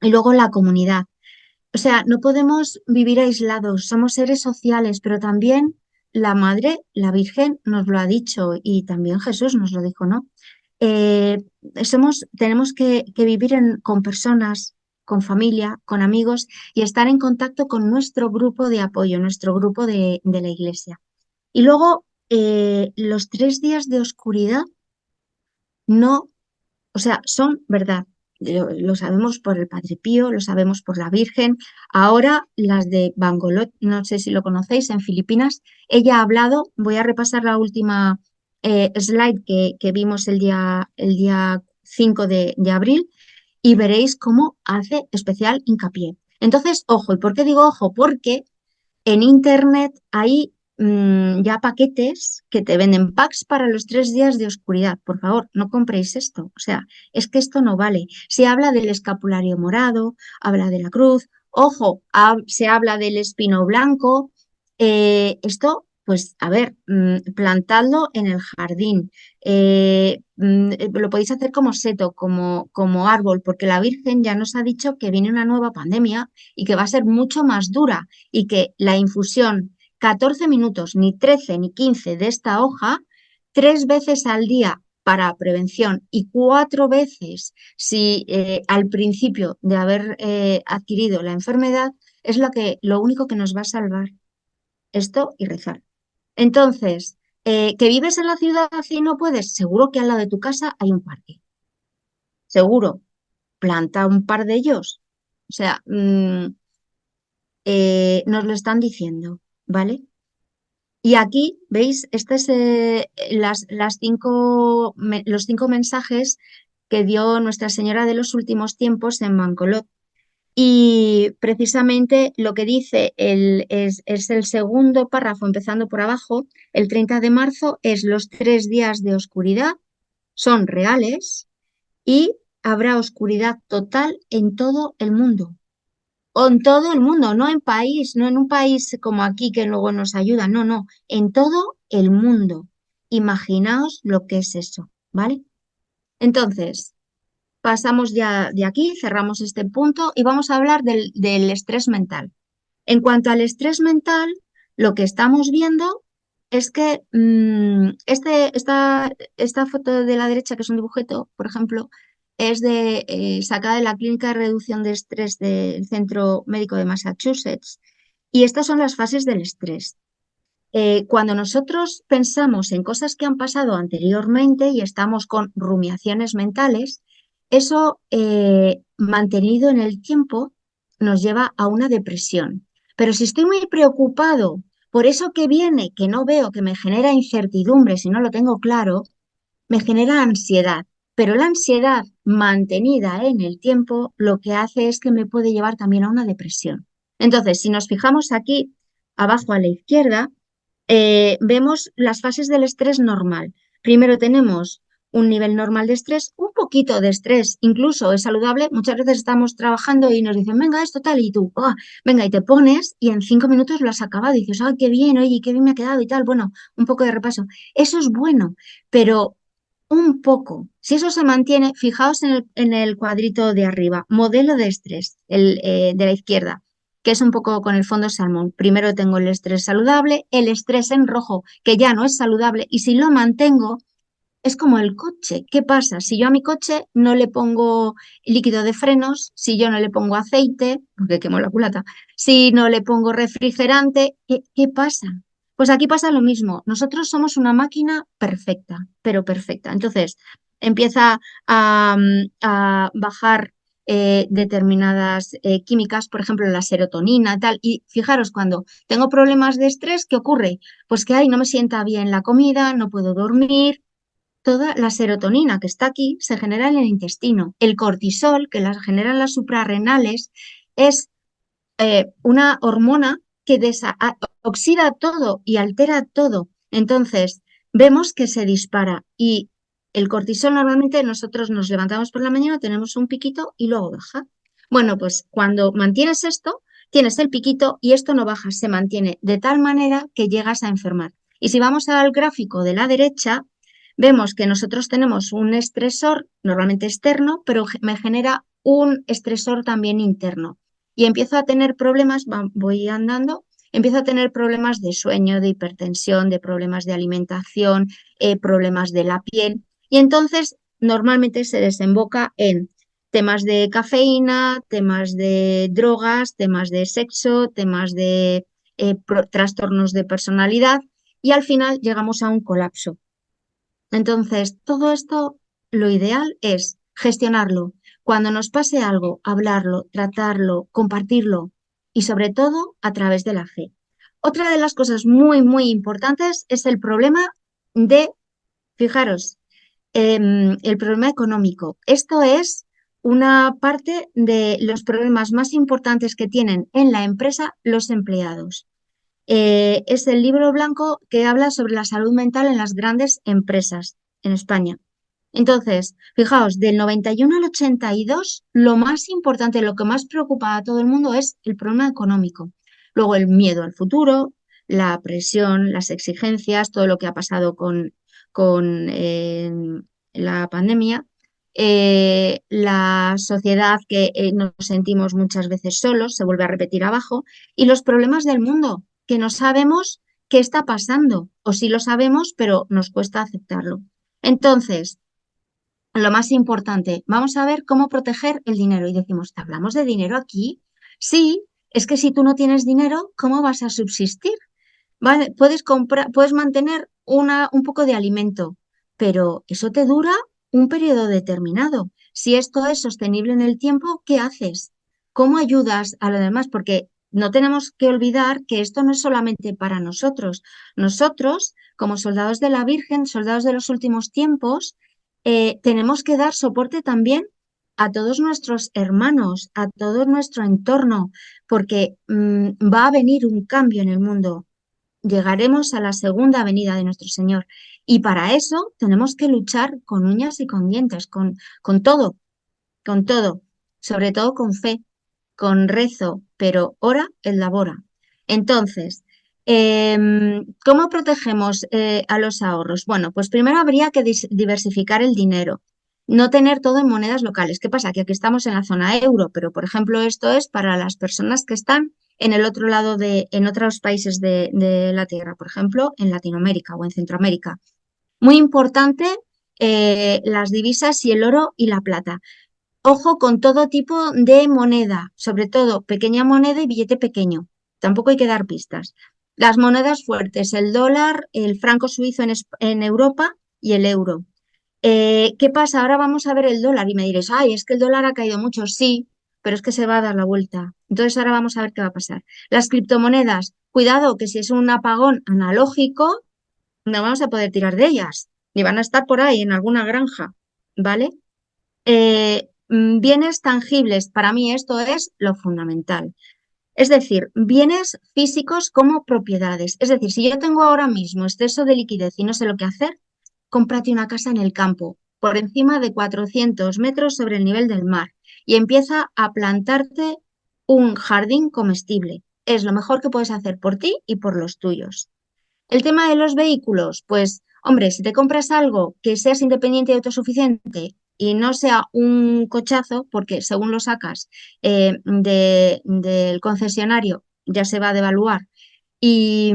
Y luego la comunidad. O sea, no podemos vivir aislados, somos seres sociales, pero también la Madre, la Virgen, nos lo ha dicho y también Jesús nos lo dijo, ¿no? Eh, tenemos que vivir con personas, con familia, con amigos y estar en contacto con nuestro grupo de apoyo, nuestro grupo de la iglesia. Y luego, los 3 días de oscuridad no, o sea, son verdad. Lo sabemos por el Padre Pío, lo sabemos por la Virgen. Ahora las de Bangolot, no sé si lo conocéis, en Filipinas, ella ha hablado, voy a repasar la última slide que vimos el día 5 de abril y veréis cómo hace especial hincapié. Entonces, ojo, ¿y por qué digo ojo? Porque en Internet hay ya paquetes que te venden packs para los 3 días de oscuridad. Por favor, no compréis esto. O sea, es que esto no vale. Se habla del escapulario morado, habla de la cruz, ojo, se habla del espino blanco. Esto, pues, a ver, plantadlo en el jardín. Lo podéis hacer como seto, como árbol, porque la Virgen ya nos ha dicho que viene una nueva pandemia y que va a ser mucho más dura y que la infusión 14 minutos, ni 13 ni 15 de esta hoja, 3 veces al día para prevención y 4 veces si al principio de haber adquirido la enfermedad, es lo único que nos va a salvar. Esto y rezar. Entonces, ¿que vives en la ciudad y no puedes? Seguro que al lado de tu casa hay un parque. Seguro. Planta un par de ellos. O sea, nos lo están diciendo, ¿vale? Y aquí, ¿veis? Este es los 5 mensajes que dio Nuestra Señora de los Últimos Tiempos en Mancolot. Y precisamente lo que dice es el segundo párrafo, empezando por abajo, el 30 de marzo, es los 3 días de oscuridad, son reales y habrá oscuridad total en todo el mundo. O en todo el mundo, no en un país como aquí que luego nos ayuda, no, no, en todo el mundo. Imaginaos lo que es eso, ¿vale? Entonces, pasamos ya de aquí, cerramos este punto y vamos a hablar del estrés mental. En cuanto al estrés mental, lo que estamos viendo es que esta foto de la derecha, que es un dibujito, por ejemplo, es sacada de la Clínica de Reducción de Estrés del Centro Médico de Massachusetts. Y estas son las fases del estrés. Cuando nosotros pensamos en cosas que han pasado anteriormente y estamos con rumiaciones mentales, eso mantenido en el tiempo nos lleva a una depresión. Pero si estoy muy preocupado por eso que viene, que no veo, que me genera incertidumbre si no lo tengo claro, me genera ansiedad. Pero la ansiedad mantenida en el tiempo lo que hace es que me puede llevar también a una depresión. Entonces, si nos fijamos aquí, abajo a la izquierda, vemos las fases del estrés normal. Primero tenemos un nivel normal de estrés, un poquito de estrés, incluso es saludable. Muchas veces estamos trabajando y nos dicen, venga, esto tal, y tú, venga, y te pones y en 5 minutos lo has acabado y dices, ay, qué bien, oye, qué bien me ha quedado y tal. Bueno, un poco de repaso. Eso es bueno, pero un poco. Si eso se mantiene, fijaos en el cuadrito de arriba, modelo de estrés, de la izquierda, que es un poco con el fondo salmón. Primero tengo el estrés saludable, el estrés en rojo, que ya no es saludable, y si lo mantengo, es como el coche. ¿Qué pasa? Si yo a mi coche no le pongo líquido de frenos, si yo no le pongo aceite, porque quemo la culata, si no le pongo refrigerante, ¿qué pasa? Pues aquí pasa lo mismo. Nosotros somos una máquina perfecta, pero perfecta. Entonces, empieza a bajar determinadas químicas, por ejemplo, la serotonina, tal. Y fijaros, cuando tengo problemas de estrés, ¿qué ocurre? Pues que ahí no me sienta bien la comida, no puedo dormir. Toda la serotonina que está aquí se genera en el intestino. El cortisol, que la generan las suprarrenales, es una hormona que oxida todo y altera todo. Entonces, vemos que se dispara y el cortisol normalmente nosotros nos levantamos por la mañana, tenemos un piquito y luego baja. Bueno, pues cuando mantienes esto, tienes el piquito y esto no baja, se mantiene de tal manera que llegas a enfermar. Y si vamos al gráfico de la derecha, vemos que nosotros tenemos un estresor normalmente externo, pero me genera un estresor también interno. Y empiezo a tener problemas, voy andando, empiezo a tener problemas de sueño, de hipertensión, de problemas de alimentación, problemas de la piel. Y entonces normalmente se desemboca en temas de cafeína, temas de drogas, temas de sexo, temas de trastornos de personalidad y al final llegamos a un colapso. Entonces, todo esto, lo ideal es gestionarlo. Cuando nos pase algo, hablarlo, tratarlo, compartirlo y sobre todo a través de la fe. Otra de las cosas muy, muy importantes es el problema de, fijaros, el problema económico. Esto es una parte de los problemas más importantes que tienen en la empresa los empleados. Es el libro blanco que habla sobre la salud mental en las grandes empresas en España. Entonces, fijaos, del 91 al 82, lo más importante, lo que más preocupa a todo el mundo es el problema económico. Luego el miedo al futuro, la presión, las exigencias, todo lo que ha pasado con la pandemia, la sociedad que nos sentimos muchas veces solos, se vuelve a repetir abajo, y los problemas del mundo, que no sabemos qué está pasando, o sí lo sabemos, pero nos cuesta aceptarlo. Entonces, lo más importante, vamos a ver cómo proteger el dinero. Y decimos, ¿hablamos de dinero aquí? Sí, es que si tú no tienes dinero, ¿cómo vas a subsistir? Vale, puedes comprar, puedes mantener un poco de alimento, pero eso te dura un periodo determinado. Si esto es sostenible en el tiempo, ¿qué haces? ¿Cómo ayudas a los demás? Porque no tenemos que olvidar que esto no es solamente para nosotros. Nosotros, como soldados de la Virgen, soldados de los últimos tiempos, tenemos que dar soporte también a todos nuestros hermanos, a todo nuestro entorno, porque va a venir un cambio en el mundo. Llegaremos a la segunda venida de nuestro Señor. Y para eso tenemos que luchar con uñas y con dientes, con todo, sobre todo con fe, con rezo, pero ora et labora. Entonces, ¿cómo protegemos a los ahorros? Bueno, pues primero habría que diversificar el dinero, no tener todo en monedas locales. ¿Qué pasa? Que aquí estamos en la zona euro, pero por ejemplo esto es para las personas que están en el otro lado en otros países de la Tierra, por ejemplo, en Latinoamérica o en Centroamérica. Muy importante, las divisas y el oro y la plata. Ojo con todo tipo de moneda, sobre todo pequeña moneda y billete pequeño. Tampoco hay que dar pistas. Las monedas fuertes, el dólar, el franco suizo en Europa y el euro. ¿Qué pasa? Ahora vamos a ver el dólar y me diréis, ay, es que el dólar ha caído mucho. Sí, pero es que se va a dar la vuelta. Entonces ahora vamos a ver qué va a pasar. Las criptomonedas, cuidado que si es un apagón analógico, no vamos a poder tirar de ellas, ni van a estar por ahí en alguna granja, ¿vale? Bienes tangibles, para mí esto es lo fundamental. Es decir, bienes físicos como propiedades. Es decir, si yo tengo ahora mismo exceso de liquidez y no sé lo que hacer, cómprate una casa en el campo, por encima de 400 metros sobre el nivel del mar, y empieza a plantarte un jardín comestible. Es lo mejor que puedes hacer por ti y por los tuyos. El tema de los vehículos, pues, hombre, si te compras algo que seas independiente y autosuficiente y no sea un cochazo, porque según lo sacas del concesionario ya se va a devaluar y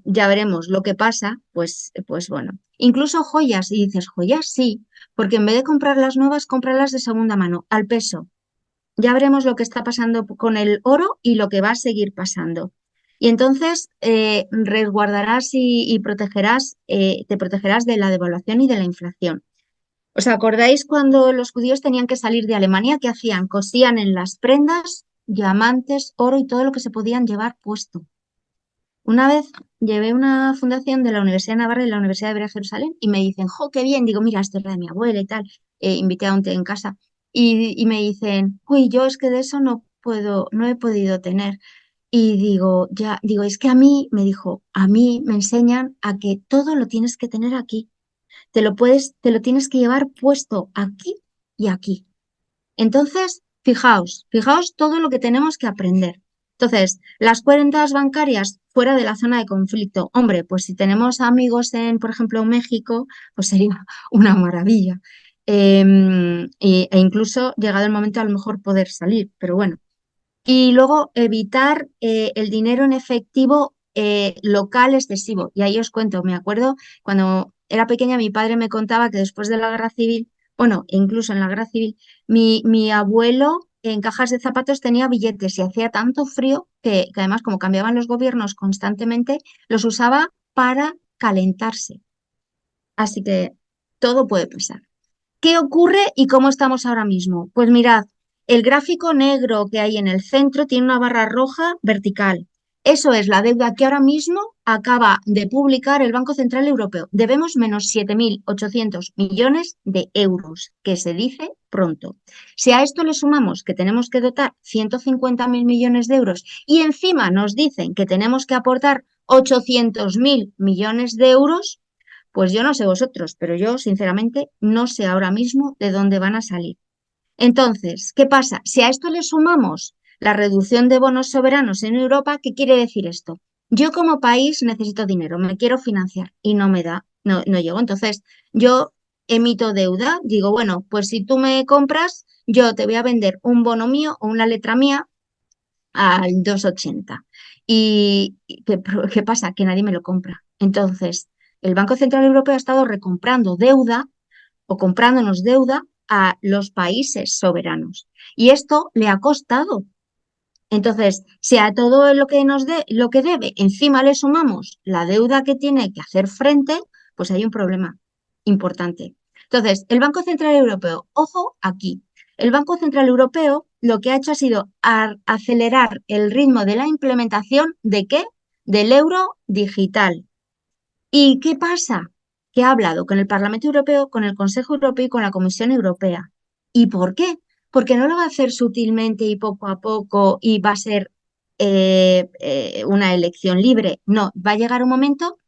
ya veremos lo que pasa, pues bueno. Incluso joyas, y dices, joyas sí, porque en vez de comprar las nuevas, cómpralas de segunda mano, al peso. Ya veremos lo que está pasando con el oro y lo que va a seguir pasando. Y entonces resguardarás y protegerás, te protegerás de la devaluación y de la inflación. ¿Os acordáis cuando los judíos tenían que salir de Alemania? ¿Qué hacían? Cosían en las prendas diamantes, oro y todo lo que se podían llevar puesto. Una vez llevé una fundación de la Universidad de Navarra y la Universidad de Hebrea de Jerusalén y me dicen, ¡jo, qué bien! Digo, mira, esto es la de mi abuela y tal. Invité a un té en casa y me dicen, uy, yo es que de eso no puedo, no he podido tener. Y digo, ya, digo, es que a mí, me dijo, a mí me enseñan a que todo lo tienes que tener aquí. Te lo tienes que llevar puesto aquí y aquí. Entonces, fijaos todo lo que tenemos que aprender. Entonces, las cuentas bancarias fuera de la zona de conflicto. Hombre, pues si tenemos amigos en, por ejemplo, México, pues sería una maravilla. E incluso llegado el momento a lo mejor poder salir, pero bueno. Y luego evitar el dinero en efectivo local excesivo. Y ahí os cuento, me acuerdo cuando era pequeña, mi padre me contaba que después de la guerra civil, bueno, incluso en la guerra civil, mi abuelo en cajas de zapatos tenía billetes y hacía tanto frío que además como cambiaban los gobiernos constantemente, los usaba para calentarse. Así que todo puede pasar. ¿Qué ocurre y cómo estamos ahora mismo? Pues mirad, el gráfico negro que hay en el centro tiene una barra roja vertical. Eso es la deuda que ahora mismo acaba de publicar el Banco Central Europeo. Debemos menos 7.800 millones de euros, que se dice pronto. Si a esto le sumamos que tenemos que dotar 150.000 millones de euros y encima nos dicen que tenemos que aportar 800.000 millones de euros, pues yo no sé vosotros, pero yo sinceramente no sé ahora mismo de dónde van a salir. Entonces, ¿qué pasa? Si a esto le sumamos la reducción de bonos soberanos en Europa, ¿qué quiere decir esto? Yo como país necesito dinero, me quiero financiar y no me da, no llego. Entonces, yo emito deuda, digo, bueno, pues si tú me compras, yo te voy a vender un bono mío o una letra mía al 2,80. ¿Qué pasa? Que nadie me lo compra. Entonces, el Banco Central Europeo ha estado recomprando deuda o comprándonos deuda a los países soberanos. Y esto le ha costado. Entonces, si a todo lo que lo que debe, encima le sumamos la deuda que tiene que hacer frente, pues hay un problema importante. Entonces, el Banco Central Europeo, ojo aquí, el Banco Central Europeo lo que ha hecho ha sido acelerar el ritmo de la implementación ¿de qué? Del euro digital. ¿Y qué pasa? Que ha hablado con el Parlamento Europeo, con el Consejo Europeo y con la Comisión Europea. ¿Y por qué? Porque no lo va a hacer sutilmente y poco a poco y va a ser una elección libre. No, va a llegar un momento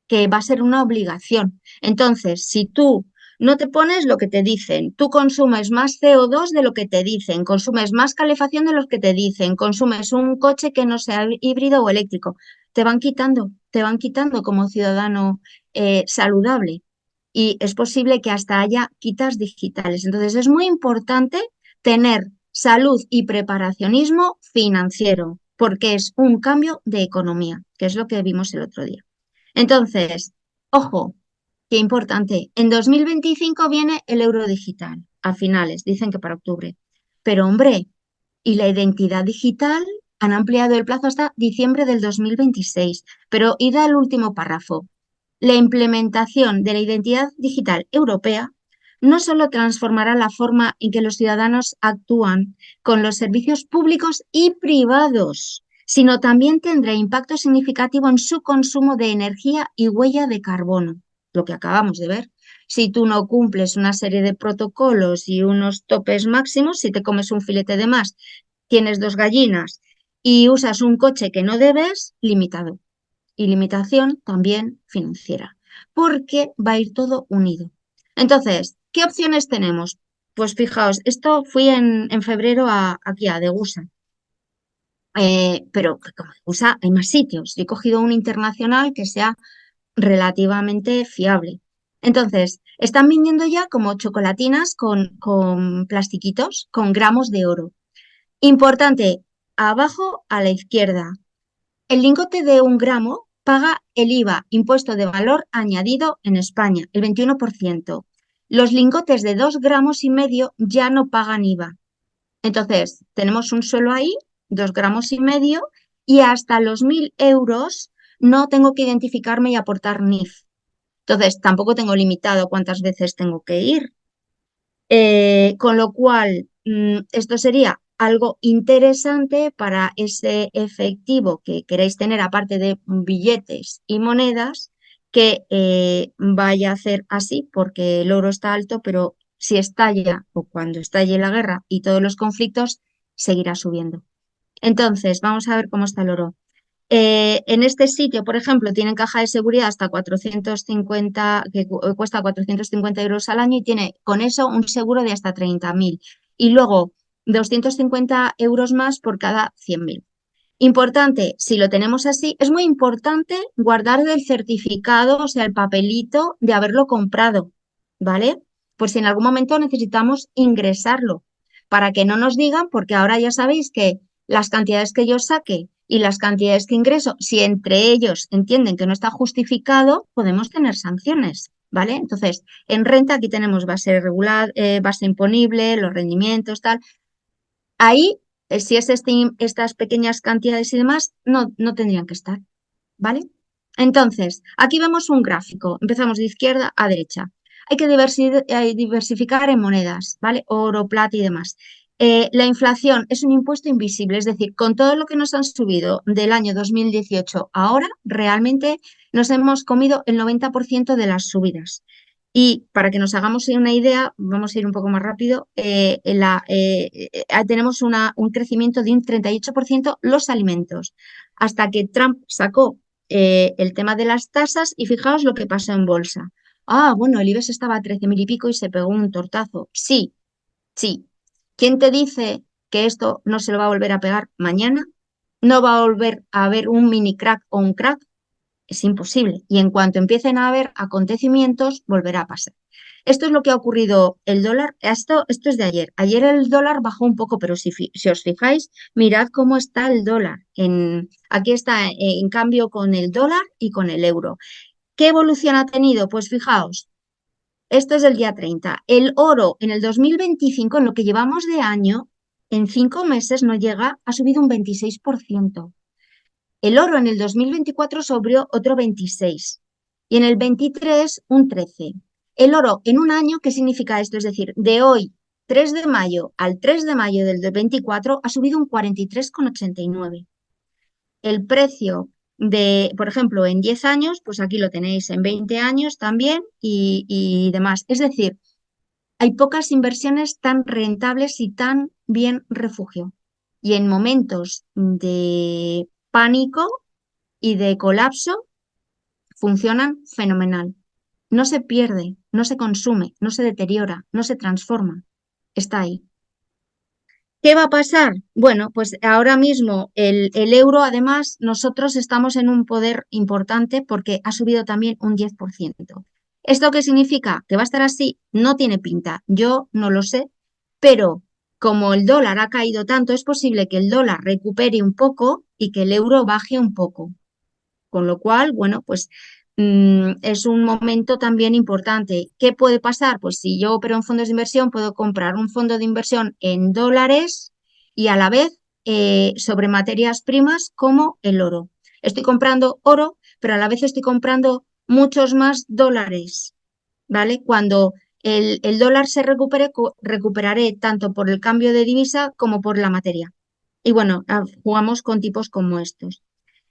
que va a ser una obligación. Entonces, si tú no te pones lo que te dicen, tú consumes más CO2 de lo que te dicen, consumes más calefacción de lo que te dicen, consumes un coche que no sea híbrido o eléctrico, te van quitando como ciudadano saludable. Y es posible que hasta haya quitas digitales. Entonces, es muy importante tener salud y preparacionismo financiero, porque es un cambio de economía, que es lo que vimos el otro día. Entonces, ojo, qué importante. En 2025 viene el euro digital, a finales, dicen que para octubre. Pero hombre, ¿y la identidad digital? Han ampliado el plazo hasta diciembre del 2026. Pero id al último párrafo. La implementación de la identidad digital europea no solo transformará la forma en que los ciudadanos actúan con los servicios públicos y privados, sino también tendrá impacto significativo en su consumo de energía y huella de carbono, lo que acabamos de ver. Si tú no cumples una serie de protocolos y unos topes máximos, si te comes un filete de más, tienes dos gallinas y usas un coche que no debes, limitado. Y limitación también financiera, porque va a ir todo unido. Entonces, ¿qué opciones tenemos? Pues fijaos, esto fui en febrero aquí a Degusa. Pero como USA hay más sitios. Yo he cogido un internacional que sea relativamente fiable. Entonces, están vendiendo ya como chocolatinas con plastiquitos, con gramos de oro. Importante, abajo a la izquierda. El lingote de 1 gramo paga el IVA, impuesto de valor añadido en España, el 21%. Los lingotes de 2,5 gramos ya no pagan IVA. Entonces, tenemos un suelo ahí, 2,5 gramos, y hasta los 1.000 euros no tengo que identificarme y aportar NIF. Entonces, tampoco tengo limitado cuántas veces tengo que ir. Con lo cual, esto sería algo interesante para ese efectivo que queréis tener, aparte de billetes y monedas, que vaya a hacer así, porque el oro está alto, pero si estalla o cuando estalle la guerra y todos los conflictos, seguirá subiendo. Entonces, vamos a ver cómo está el oro. En este sitio, por ejemplo, tienen caja de seguridad hasta 450, que cuesta 450 euros al año y tiene con eso un seguro de hasta 30.000. Y luego 250 euros más por cada 100.000. Importante, si lo tenemos así, es muy importante guardar el certificado, o sea, el papelito de haberlo comprado, ¿vale? Por si en algún momento necesitamos ingresarlo, para que no nos digan, porque ahora ya sabéis que las cantidades que yo saque y las cantidades que ingreso, si entre ellos entienden que no está justificado, podemos tener sanciones, ¿vale? Entonces, en renta aquí tenemos base regular, base imponible, los rendimientos, tal. Ahí, si es estas pequeñas cantidades y demás, no tendrían que estar, ¿vale? Entonces, aquí vemos un gráfico. Empezamos de izquierda a derecha. Hay que diversificar en monedas, ¿vale? Oro, plata y demás. La inflación es un impuesto invisible, es decir, con todo lo que nos han subido del año 2018 a ahora, realmente nos hemos comido el 90% de las subidas. Y para que nos hagamos una idea, vamos a ir un poco más rápido, tenemos un crecimiento de un 38% los alimentos, hasta que Trump sacó el tema de las tasas y fijaos lo que pasó en bolsa. Ah, bueno, el IBEX estaba a 13.000 y pico y se pegó un tortazo. Sí, sí. ¿Quién te dice que esto no se lo va a volver a pegar mañana? ¿No va a volver a haber un mini crack o un crack? Es imposible. Y en cuanto empiecen a haber acontecimientos, volverá a pasar. Esto es lo que ha ocurrido el dólar. Esto es de ayer. Ayer el dólar bajó un poco, pero si os fijáis, mirad cómo está el dólar. Aquí está en cambio con el dólar y con el euro. ¿Qué evolución ha tenido? Pues fijaos, esto es el día 30. El oro en el 2025, en lo que llevamos de año, en 5 meses no llega, ha subido un 26%. El oro en el 2024 subió otro 26 y en el 23 un 13. El oro en un año, ¿qué significa esto? Es decir, de hoy, 3 de mayo al 3 de mayo del 24 ha subido un 43,89. El precio por ejemplo, en 10 años, pues aquí lo tenéis, en 20 años también y demás. Es decir, hay pocas inversiones tan rentables y tan bien refugio. Y en momentos de pánico y de colapso funcionan fenomenal. No se pierde, no se consume, no se deteriora, no se transforma. Está ahí. ¿Qué va a pasar? Bueno, pues ahora mismo el euro, además, nosotros estamos en un poder importante porque ha subido también un 10%. ¿Esto qué significa? ¿Que va a estar así? No tiene pinta. Yo no lo sé, pero como el dólar ha caído tanto, es posible que el dólar recupere un poco y que el euro baje un poco. Con lo cual, bueno, pues es un momento también importante. ¿Qué puede pasar? Pues si yo opero en fondos de inversión, puedo comprar un fondo de inversión en dólares y a la vez sobre materias primas como el oro. Estoy comprando oro, pero a la vez estoy comprando muchos más dólares, ¿vale? Cuando el dólar se recupere, recuperaré tanto por el cambio de divisa como por la materia. Y bueno, jugamos con tipos como estos.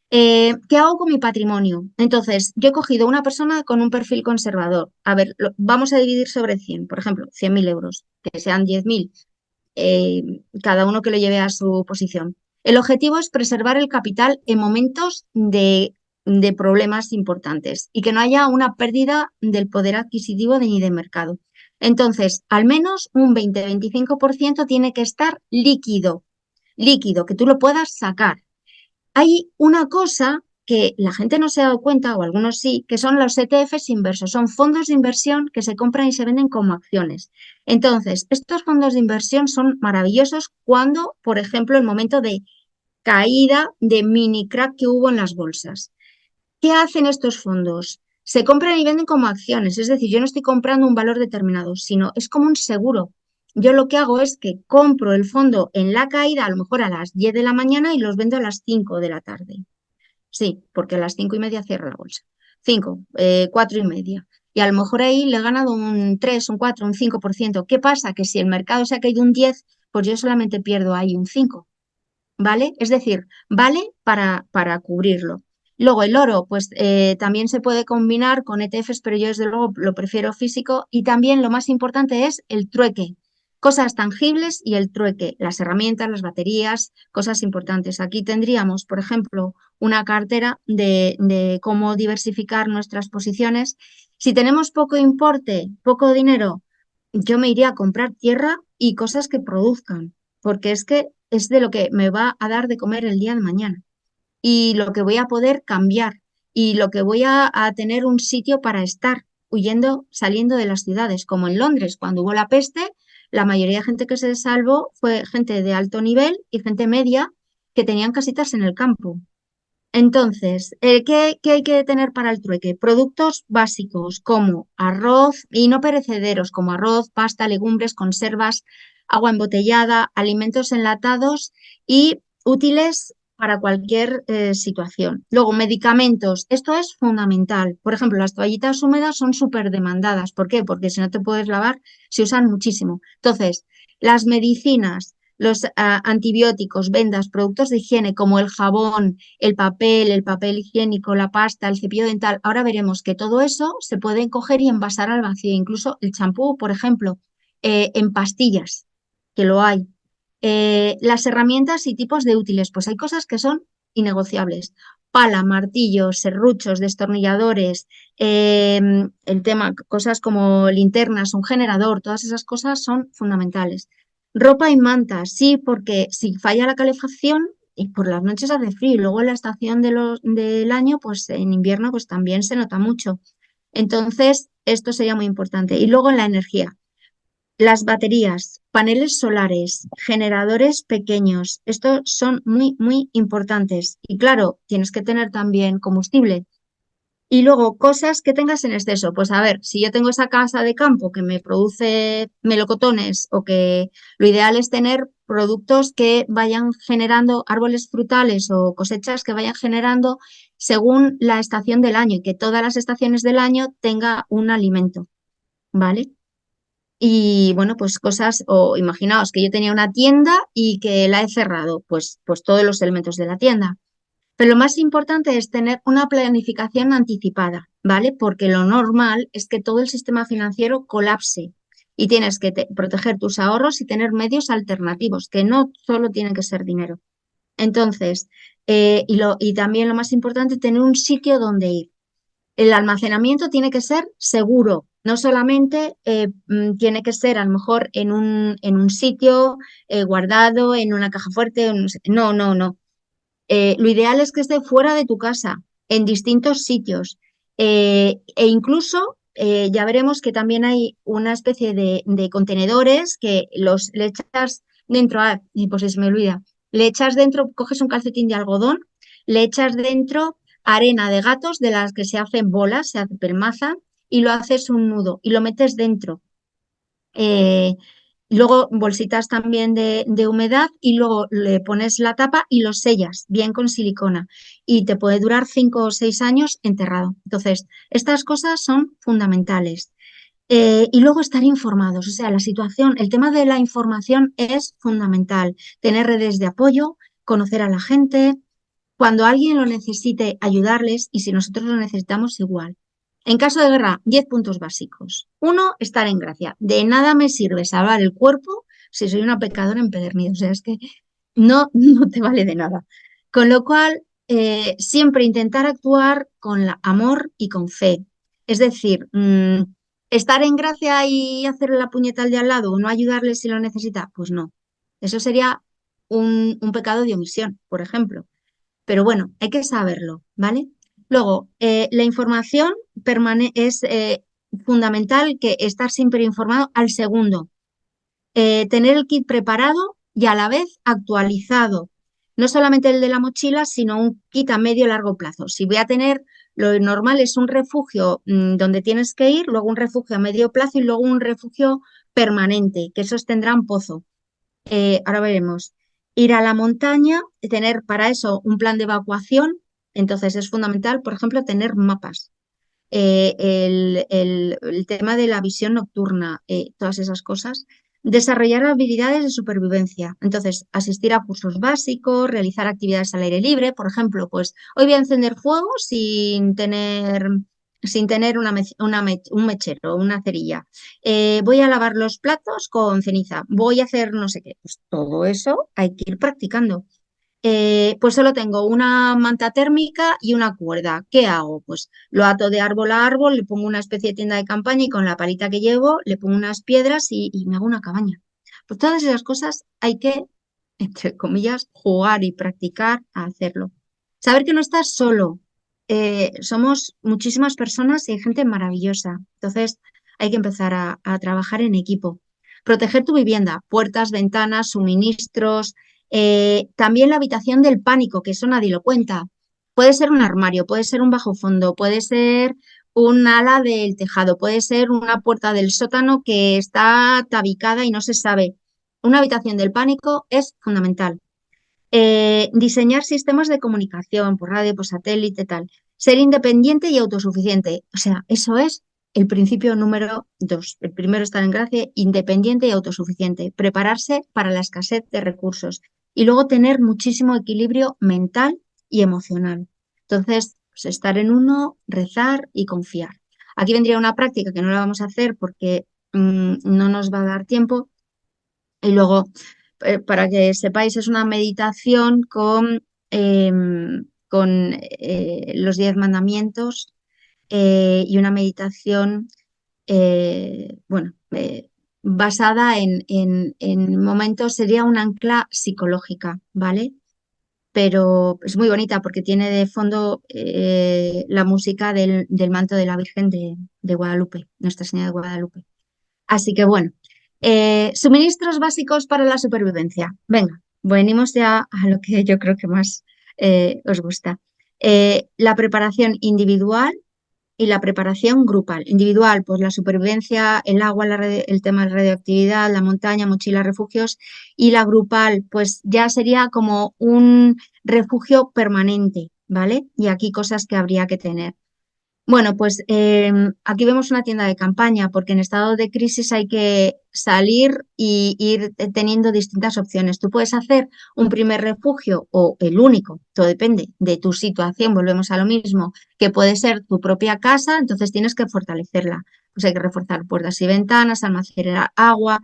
¿Qué hago con mi patrimonio? Entonces, yo he cogido una persona con un perfil conservador. A ver, vamos a dividir sobre 100, por ejemplo, 100.000 euros, que sean 10.000, cada uno que lo lleve a su posición. El objetivo es preservar el capital en momentos de problemas importantes y que no haya una pérdida del poder adquisitivo ni de mercado. Entonces, al menos un 20-25% tiene que estar líquido, líquido, que tú lo puedas sacar. Hay una cosa que la gente no se ha dado cuenta, o algunos sí, que son los ETFs inversos. Son fondos de inversión que se compran y se venden como acciones. Entonces, estos fondos de inversión son maravillosos cuando, por ejemplo, el momento de caída de mini crack que hubo en las bolsas. ¿Qué hacen estos fondos? Se compran y venden como acciones, es decir, yo no estoy comprando un valor determinado, sino es como un seguro. Yo lo que hago es que compro el fondo en la caída, a lo mejor a las 10 de la mañana y los vendo a las 5 de la tarde. Sí, porque a las 5:30 cierra la bolsa. 5, 4:30. Y a lo mejor ahí le he ganado un 3, un 4, un 5%. ¿Qué pasa? Que si el mercado se ha caído un 10, pues yo solamente pierdo ahí un 5. ¿Vale? Es decir, vale para cubrirlo. Luego el oro, pues también se puede combinar con ETFs, pero yo desde luego lo prefiero físico. Y también lo más importante es el trueque, cosas tangibles y el trueque, las herramientas, las baterías, cosas importantes. Aquí tendríamos, por ejemplo, una cartera de cómo diversificar nuestras posiciones. Si tenemos poco importe, poco dinero, yo me iría a comprar tierra y cosas que produzcan, porque es que es de lo que me va a dar de comer el día de mañana y lo que voy a poder cambiar y lo que voy a tener un sitio para estar huyendo, saliendo de las ciudades, como en Londres, cuando hubo la peste, la mayoría de gente que se salvó fue gente de alto nivel y gente media que tenían casitas en el campo. Entonces, ¿qué hay que tener para el trueque? Productos básicos como arroz y no perecederos como arroz, pasta, legumbres, conservas, agua embotellada, alimentos enlatados y útiles para cualquier situación. Luego, medicamentos. Esto es fundamental. Por ejemplo, las toallitas húmedas son súper demandadas. ¿Por qué? Porque si no te puedes lavar, se usan muchísimo. Entonces, las medicinas, los antibióticos, vendas, productos de higiene como el jabón, el papel higiénico, la pasta, el cepillo dental. Ahora veremos que todo eso se puede coger y envasar al vacío. Incluso el champú, por ejemplo, en pastillas, que lo hay. Las herramientas y tipos de útiles, pues hay cosas que son innegociables. Pala, martillos, serruchos, destornilladores, el tema, cosas como linternas, un generador, todas esas cosas son fundamentales. Ropa y mantas, sí, porque si falla la calefacción y por las noches hace frío y luego en la estación del año, pues en invierno pues también se nota mucho. Entonces, esto sería muy importante. Y luego en la energía, las baterías, paneles solares, generadores pequeños, estos son muy, muy importantes. Y claro, tienes que tener también combustible. Y luego, cosas que tengas en exceso. Pues a ver, si yo tengo esa casa de campo que me produce melocotones o que lo ideal es tener productos que vayan generando árboles frutales o cosechas que vayan generando según la estación del año y que todas las estaciones del año tenga un alimento, ¿vale? Y bueno, pues cosas, o imaginaos que yo tenía una tienda y que la he cerrado, pues todos los elementos de la tienda. Pero lo más importante es tener una planificación anticipada, ¿vale? Porque lo normal es que todo el sistema financiero colapse y tienes que proteger tus ahorros y tener medios alternativos, que no solo tienen que ser dinero. Entonces, y también lo más importante, tener un sitio donde ir. El almacenamiento tiene que ser seguro, no solamente tiene que ser a lo mejor en un sitio guardado, en una caja fuerte, no, no, no. Lo ideal es que esté fuera de tu casa, en distintos sitios. E incluso ya veremos que también hay una especie de contenedores que le echas dentro, y pues se me olvida, le echas dentro, coges un calcetín de algodón, le echas dentro arena de gatos de las que se hacen bolas, se hace permaza, y lo haces un nudo y lo metes dentro. Eh, Luego bolsitas también de humedad y luego le pones la tapa y lo sellas bien con silicona y te puede durar 5 o 6 años enterrado. Entonces, estas cosas son fundamentales. Y luego estar informados, o sea, la situación, el tema de la información es fundamental. Tener redes de apoyo, conocer a la gente, cuando alguien lo necesite, ayudarles y si nosotros lo necesitamos, igual. En caso de guerra, 10 puntos básicos. Uno, estar en gracia. De nada me sirve salvar el cuerpo si soy una pecadora empedernida. O sea, es que no, no te vale de nada. Con lo cual, siempre intentar actuar con amor y con fe. Es decir, estar en gracia y hacerle la puñeta al de al lado o no ayudarle si lo necesita, pues no. Eso sería un pecado de omisión, por ejemplo. Pero bueno, hay que saberlo, ¿vale? Luego, la información es fundamental que estar siempre informado al segundo. Tener el kit preparado y a la vez actualizado. No solamente el de la mochila, sino un kit a medio y largo plazo. Si voy a tener, lo normal es un refugio donde tienes que ir, luego un refugio a medio plazo y luego un refugio permanente, que esos tendrán pozo. Ahora veremos. Ir a la montaña, tener para eso un plan de evacuación. Entonces es fundamental, por ejemplo, tener mapas. El tema de la visión nocturna, todas esas cosas. Desarrollar habilidades de supervivencia. Entonces, asistir a cursos básicos, realizar actividades al aire libre. Por ejemplo, pues hoy voy a encender fuego sin tener un mechero, una cerilla. Voy a lavar los platos con ceniza. Voy a hacer no sé qué. Pues todo eso hay que ir practicando. Pues solo tengo una manta térmica y una cuerda. ¿Qué hago? Pues lo ato de árbol a árbol, le pongo una especie de tienda de campaña y con la palita que llevo le pongo unas piedras y me hago una cabaña. Pues todas esas cosas hay que entre comillas, jugar y practicar a hacerlo. Saber que no estás solo. Somos muchísimas personas y hay gente maravillosa. Entonces hay que empezar a trabajar en equipo. Proteger tu vivienda, puertas, ventanas, suministros, también la habitación del pánico, que eso nadie lo cuenta. Puede ser un armario, puede ser un bajo fondo, puede ser un ala del tejado, puede ser una puerta del sótano que está tabicada y no se sabe. Una habitación del pánico es fundamental. Diseñar sistemas de comunicación por radio, por satélite, tal. Ser independiente y autosuficiente. O sea, eso es el principio número 2. El primero, estar en gracia, independiente y autosuficiente. Prepararse para la escasez de recursos. Y luego tener muchísimo equilibrio mental y emocional. Entonces, pues, estar en uno, rezar y confiar. Aquí vendría una práctica que no la vamos a hacer porque no nos va a dar tiempo. Y luego, para que sepáis, es una meditación con los 10 mandamientos, y una meditación, bueno, basada en momentos, sería un ancla psicológica, ¿vale? Pero es muy bonita porque tiene de fondo la música del manto de la Virgen de Guadalupe, Nuestra Señora de Guadalupe. Así que bueno, suministros básicos para la supervivencia. Venga, venimos ya a lo que yo creo que más os gusta. La preparación individual y la preparación grupal. Individual, pues la supervivencia, el agua, el tema de la radioactividad, la montaña, mochila, refugios. Y la grupal, pues ya sería como un refugio permanente, ¿vale? Y aquí cosas que habría que tener. Bueno, pues aquí vemos una tienda de campaña, porque en estado de crisis hay que salir y ir teniendo distintas opciones. Tú puedes hacer un primer refugio o el único, todo depende de tu situación, volvemos a lo mismo, que puede ser tu propia casa, entonces tienes que fortalecerla. Pues hay que reforzar puertas y ventanas, almacenar agua.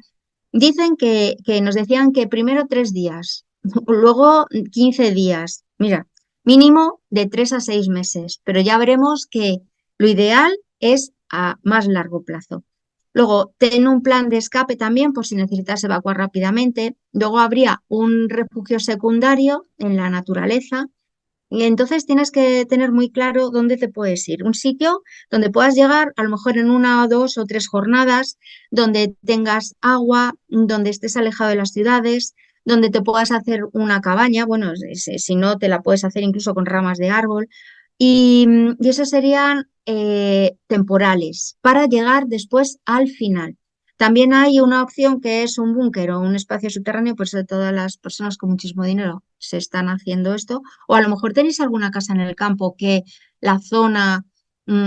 Dicen que nos decían que primero 3 días, luego 15 días. Mira, mínimo de 3 a 6 meses, pero ya veremos que lo ideal es a más largo plazo. Luego, ten un plan de escape también por si necesitas evacuar rápidamente. Luego habría un refugio secundario en la naturaleza. Y entonces tienes que tener muy claro dónde te puedes ir. Un sitio donde puedas llegar a lo mejor en 1, 2 o 3 jornadas, donde tengas agua, donde estés alejado de las ciudades, donde te puedas hacer una cabaña. Bueno, si no, te la puedes hacer incluso con ramas de árbol. Y esos serían temporales para llegar después al final. También hay una opción que es un búnker o un espacio subterráneo, por eso todas las personas con muchísimo dinero se están haciendo esto. O a lo mejor tenéis alguna casa en el campo que la zona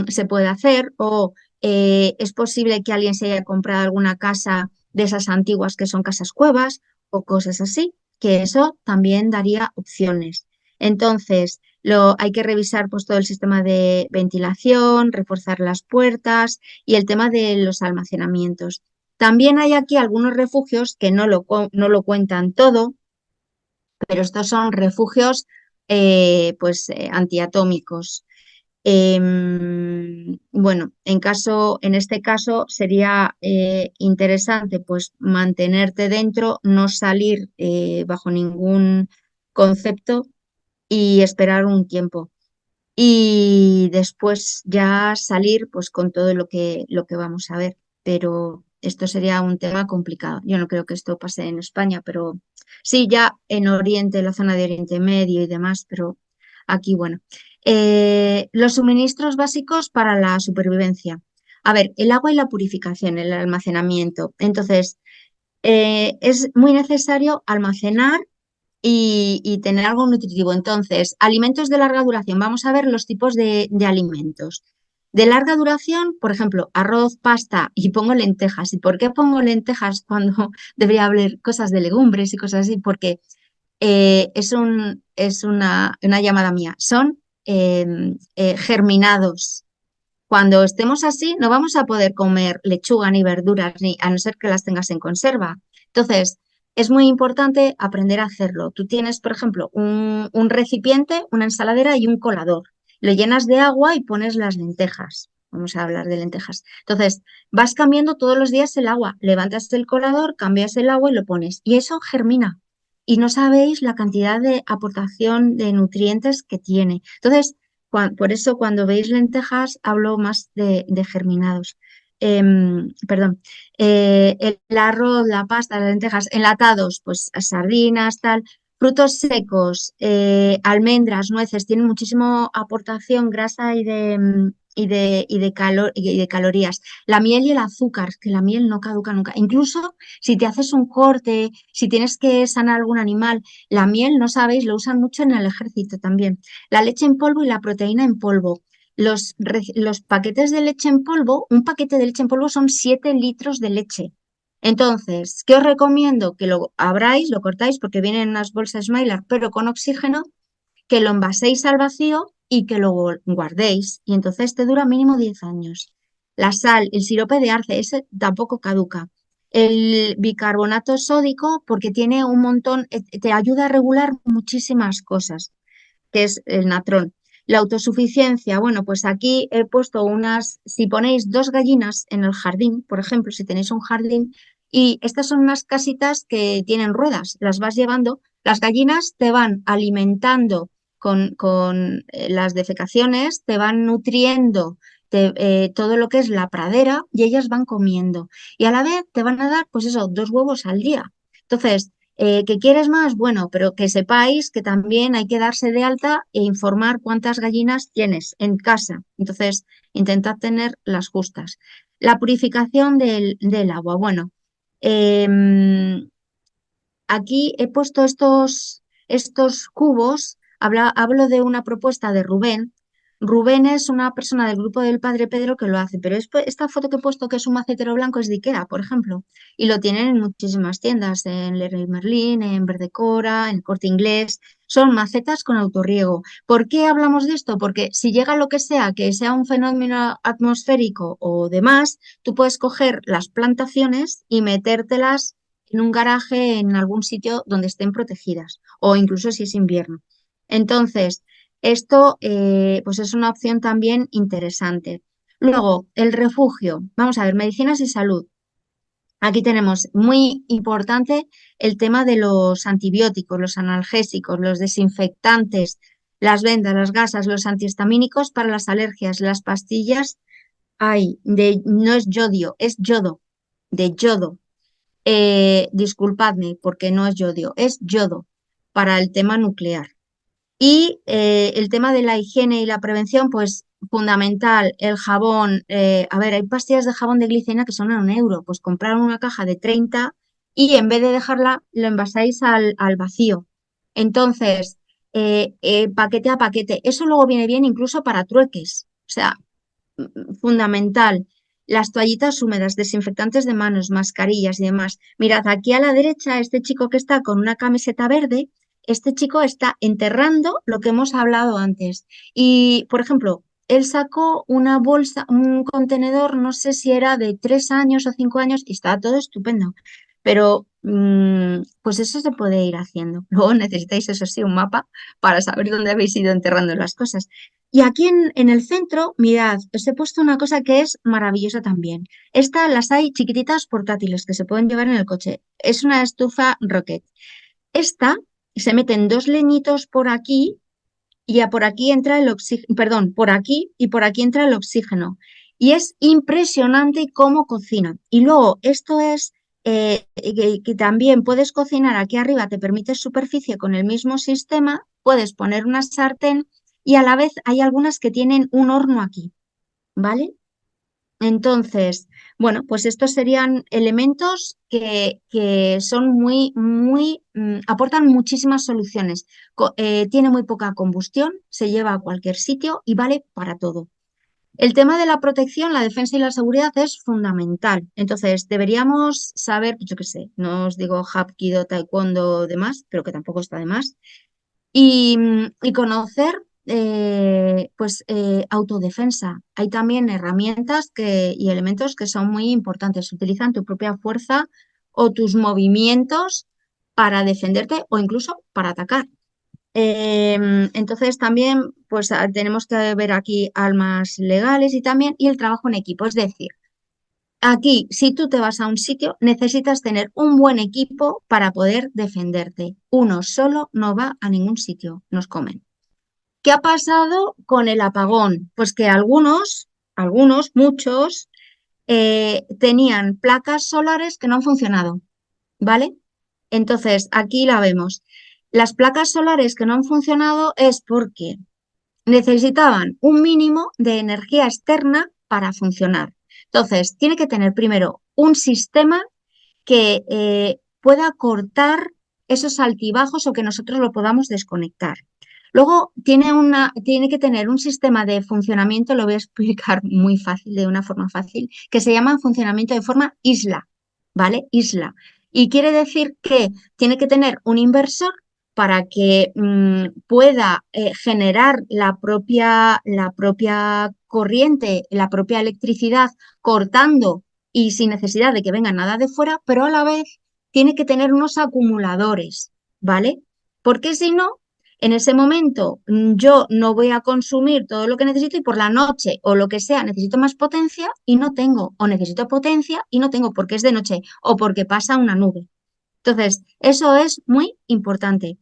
se puede hacer, o es posible que alguien se haya comprado alguna casa de esas antiguas que son casas cuevas o cosas así, que eso también daría opciones. Entonces, hay que revisar pues todo el sistema de ventilación, reforzar las puertas y el tema de los almacenamientos. También hay aquí algunos refugios que no lo cuentan todo, pero estos son refugios antiatómicos. Bueno, en este caso sería interesante pues mantenerte dentro, no salir bajo ningún concepto y esperar un tiempo. Y después ya salir pues con todo lo que vamos a ver. Pero esto sería un tema complicado. Yo no creo que esto pase en España, pero sí, ya en Oriente, la zona de Oriente Medio y demás, pero aquí, bueno. Los suministros básicos para la supervivencia. A ver, el agua y la purificación, el almacenamiento. Entonces, es muy necesario almacenar y tener algo nutritivo. Entonces, alimentos de larga duración. Vamos a ver los tipos de alimentos. De larga duración, por ejemplo, arroz, pasta y pongo lentejas. ¿Y por qué pongo lentejas cuando debería haber cosas de legumbres y cosas así? Porque es una llamada mía. Son germinados. Cuando estemos así, no vamos a poder comer lechuga ni verduras, ni a no ser que las tengas en conserva. Entonces, es muy importante aprender a hacerlo. Tú tienes, por ejemplo, un recipiente, una ensaladera y un colador. Lo llenas de agua y pones las lentejas. Vamos a hablar de lentejas. Entonces, vas cambiando todos los días el agua. Levantas el colador, cambias el agua y lo pones. Y eso germina. y no sabéis la cantidad de aportación de nutrientes que tiene. Entonces, por eso cuando veis lentejas hablo más de germinados. Perdón, el arroz, la pasta, las lentejas, enlatados, pues sardinas, tal, frutos secos, almendras, nueces, tienen muchísimo aportación grasa y de calorías. La miel y el azúcar, que la miel no caduca nunca. Incluso si te haces un corte, si tienes que sanar algún animal, la miel, no sabéis, lo usan mucho en el ejército también. La leche en polvo y la proteína en polvo. Los paquetes de leche en polvo, un paquete de leche en polvo son 7 litros de leche. Entonces, ¿qué os recomiendo? Que lo abráis, lo cortáis porque vienen en unas bolsas Mylar, pero con oxígeno, que lo envaséis al vacío y que lo guardéis. Y entonces te dura mínimo 10 años. La sal, el sirope de arce, ese tampoco caduca. El bicarbonato sódico, porque tiene un montón, te ayuda a regular muchísimas cosas, que es el natrón. La autosuficiencia, bueno, pues aquí he puesto si ponéis 2 gallinas en el jardín, por ejemplo, si tenéis un jardín, y estas son unas casitas que tienen ruedas, las vas llevando, las gallinas te van alimentando con las defecaciones, te van nutriendo todo lo que es la pradera y ellas van comiendo. Y a la vez te van a dar, pues eso, 2 huevos al día. Entonces, ¿que quieres más? Bueno, pero que sepáis que también hay que darse de alta e informar cuántas gallinas tienes en casa. Entonces, intentad tener las justas. La purificación del agua. Bueno, em, aquí he puesto estos cubos. Hablo de una propuesta de Rubén. Rubén es una persona del grupo del Padre Pedro que lo hace, pero esta foto que he puesto, que es un macetero blanco, es de Ikea, por ejemplo, y lo tienen en muchísimas tiendas, en Leroy Merlin, en Verdecora, en Corte Inglés. Son macetas con autorriego. ¿Por qué hablamos de esto? Porque si llega lo que sea un fenómeno atmosférico o demás, tú puedes coger las plantaciones y metértelas en un garaje en algún sitio donde estén protegidas o incluso si es invierno. Entonces, esto pues es una opción también interesante. Luego, el refugio. Vamos a ver, medicinas y salud. Aquí tenemos muy importante el tema de los antibióticos, los analgésicos, los desinfectantes, las vendas, las gasas, los antihistamínicos para las alergias, las pastillas. No es yodio, es yodo, de yodo. Disculpadme, porque no es yodio, es yodo para el tema nuclear. Y el tema de la higiene y la prevención, pues fundamental, el jabón. A ver, hay pastillas de jabón de glicina que son a 1 euro, pues comprar una caja de 30 y en vez de dejarla, lo envasáis al vacío. Entonces, paquete a paquete. Eso luego viene bien incluso para trueques. O sea, fundamental. Las toallitas húmedas, desinfectantes de manos, mascarillas y demás. Mirad, aquí a la derecha, este chico que está con una camiseta verde, este chico está enterrando lo que hemos hablado antes. Y, por ejemplo, él sacó una bolsa, un contenedor, no sé si era de 3 años o 5 años, y está todo estupendo. Pero, pues eso se puede ir haciendo. Luego necesitáis, eso sí, un mapa para saber dónde habéis ido enterrando las cosas. Y aquí en el centro, mirad, os he puesto una cosa que es maravillosa también. Estas las hay chiquititas portátiles que se pueden llevar en el coche. Es una estufa Rocket. Esta se meten 2 leñitos por aquí y por aquí entra el oxígeno, perdón, por aquí y por aquí entra el oxígeno. Y es impresionante cómo cocinan. Y luego, esto es que también puedes cocinar aquí arriba, te permite superficie con el mismo sistema, puedes poner una sartén y a la vez hay algunas que tienen un horno aquí, ¿vale? Entonces, bueno, pues estos serían elementos que son aportan muchísimas soluciones. Tiene muy poca combustión, se lleva a cualquier sitio y vale para todo. El tema de la protección, la defensa y la seguridad es fundamental. Entonces, deberíamos saber, pues yo qué sé, no os digo Hapkido, Taekwondo o demás, pero que tampoco está de más, y conocer autodefensa. Hay también herramientas y elementos que son muy importantes. Utilizan tu propia fuerza o tus movimientos para defenderte o incluso para atacar. Entonces también tenemos que ver aquí armas legales y el trabajo en equipo. Es decir, Aquí, si tú te vas a un sitio, necesitas tener un buen equipo para poder defenderte. Uno solo no va a ningún sitio, nos comen. ¿Qué ha pasado con el apagón? Pues que muchos, tenían placas solares que no han funcionado, ¿vale? Entonces, aquí la vemos. Las placas solares que no han funcionado es porque necesitaban un mínimo de energía externa para funcionar. Entonces, tiene que tener primero un sistema que pueda cortar esos altibajos o que nosotros lo podamos desconectar. Luego tiene que tener un sistema de funcionamiento, lo voy a explicar muy fácil, de una forma fácil, que se llama funcionamiento de forma isla, ¿vale? Isla. Y quiere decir que tiene que tener un inversor para que pueda generar la propia corriente, la propia electricidad, cortando y sin necesidad de que venga nada de fuera, pero a la vez tiene que tener unos acumuladores, ¿vale? Porque si no, en ese momento yo no voy a consumir todo lo que necesito y por la noche o lo que sea necesito más potencia y no tengo, o necesito potencia y no tengo porque es de noche o porque pasa una nube. Entonces, eso es muy importante.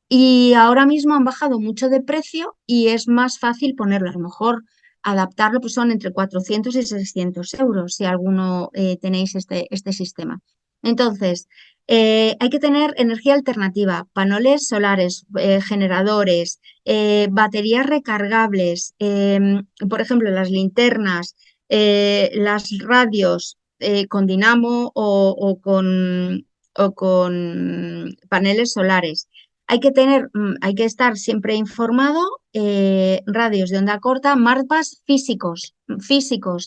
Y ahora mismo han bajado mucho de precio y es más fácil ponerlo. A lo mejor adaptarlo, pues son entre 400 y 600 euros si alguno tenéis este sistema. Entonces, hay que tener energía alternativa, paneles solares, generadores, baterías recargables, por ejemplo, las linternas, las radios con dinamo o con paneles solares. Hay que estar siempre informado, radios de onda corta, mapas físicos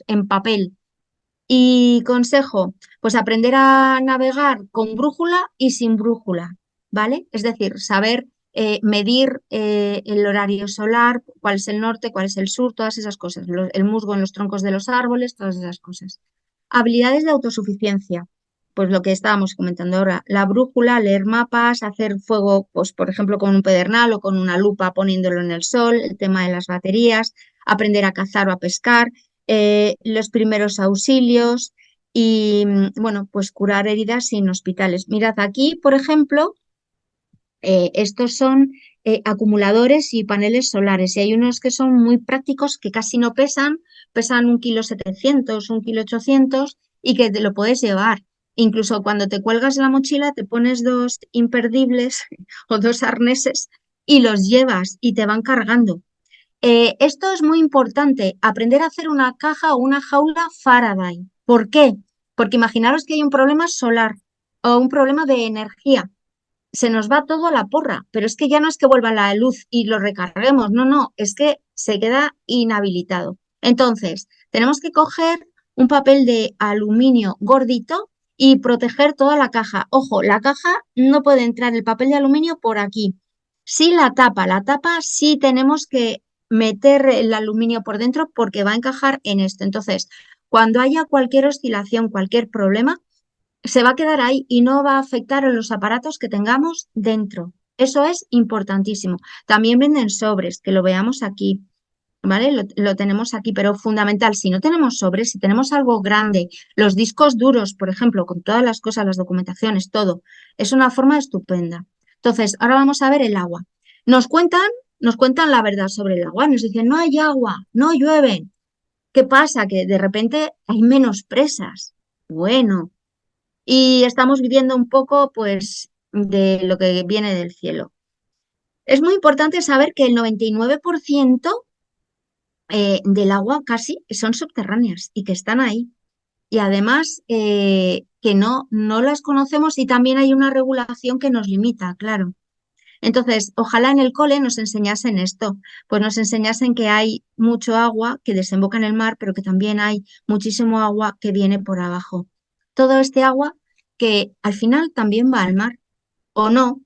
en papel. Y consejo, pues aprender a navegar con brújula y sin brújula, ¿vale? Es decir, saber medir el horario solar, cuál es el norte, cuál es el sur, todas esas cosas, el musgo en los troncos de los árboles, todas esas cosas. Habilidades de autosuficiencia, pues lo que estábamos comentando ahora, la brújula, leer mapas, hacer fuego, pues por ejemplo con un pedernal o con una lupa poniéndolo en el sol, el tema de las baterías, aprender a cazar o a pescar, los primeros auxilios y, bueno, pues curar heridas sin hospitales. Mirad, aquí, por ejemplo, estos son acumuladores y paneles solares y hay unos que son muy prácticos que casi no pesan 1,7 kg, 1,8 kg y que te lo puedes llevar. Incluso cuando te cuelgas la mochila te pones dos imperdibles o dos arneses y los llevas y te van cargando. Esto es muy importante, aprender a hacer una caja o una jaula Faraday. ¿Por qué? Porque imaginaros que hay un problema solar o un problema de energía. Se nos va todo a la porra, pero es que ya no es que vuelva la luz y lo recarguemos, no, es que se queda inhabilitado. Entonces, tenemos que coger un papel de aluminio gordito y proteger toda la caja. Ojo, la caja no puede entrar el papel de aluminio por aquí. Sí la tapa sí tenemos que meter el aluminio por dentro porque va a encajar en esto. Entonces, cuando haya cualquier oscilación, cualquier problema, se va a quedar ahí y no va a afectar a los aparatos que tengamos dentro. Eso es importantísimo. También venden sobres, que lo veamos aquí, ¿vale? Lo tenemos aquí, pero fundamental, si no tenemos sobres, si tenemos algo grande, los discos duros, por ejemplo, con todas las cosas, las documentaciones, todo, es una forma estupenda. Entonces, ahora vamos a ver el agua. Nos cuentan, nos cuentan la verdad sobre el agua, nos dicen, no hay agua, no llueve. ¿Qué pasa? Que de repente hay menos presas. Bueno, y estamos viviendo un poco, pues, de lo que viene del cielo. Es muy importante saber que el 99% del agua casi son subterráneas y que están ahí. Y además que no las conocemos y también hay una regulación que nos limita, claro. Entonces, ojalá en el cole nos enseñasen esto, pues nos enseñasen que hay mucho agua que desemboca en el mar, pero que también hay muchísimo agua que viene por abajo. Todo este agua que al final también va al mar, o no,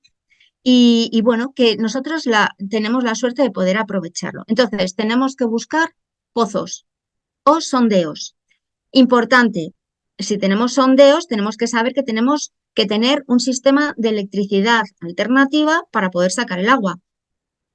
y bueno, que nosotros tenemos la suerte de poder aprovecharlo. Entonces, tenemos que buscar pozos o sondeos. Importante, si tenemos sondeos, tenemos que saber que tenemos que tener un sistema de electricidad alternativa para poder sacar el agua.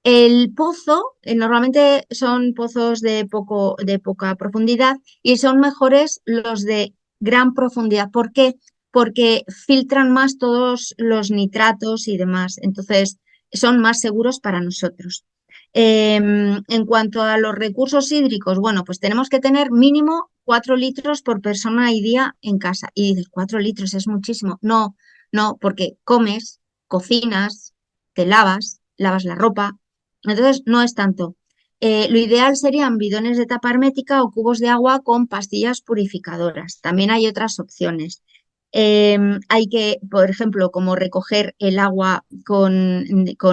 El pozo, normalmente son pozos de poca profundidad y son mejores los de gran profundidad. ¿Por qué? Porque filtran más todos los nitratos y demás, entonces son más seguros para nosotros. En cuanto a los recursos hídricos, bueno, pues tenemos que tener mínimo 4 litros por persona y día en casa. Y dices, 4 litros es muchísimo. No, no, porque comes, cocinas, te lavas la ropa, entonces no es tanto. Lo ideal serían bidones de tapa hermética o cubos de agua con pastillas purificadoras. También hay otras opciones. Hay que, por ejemplo, como recoger el agua con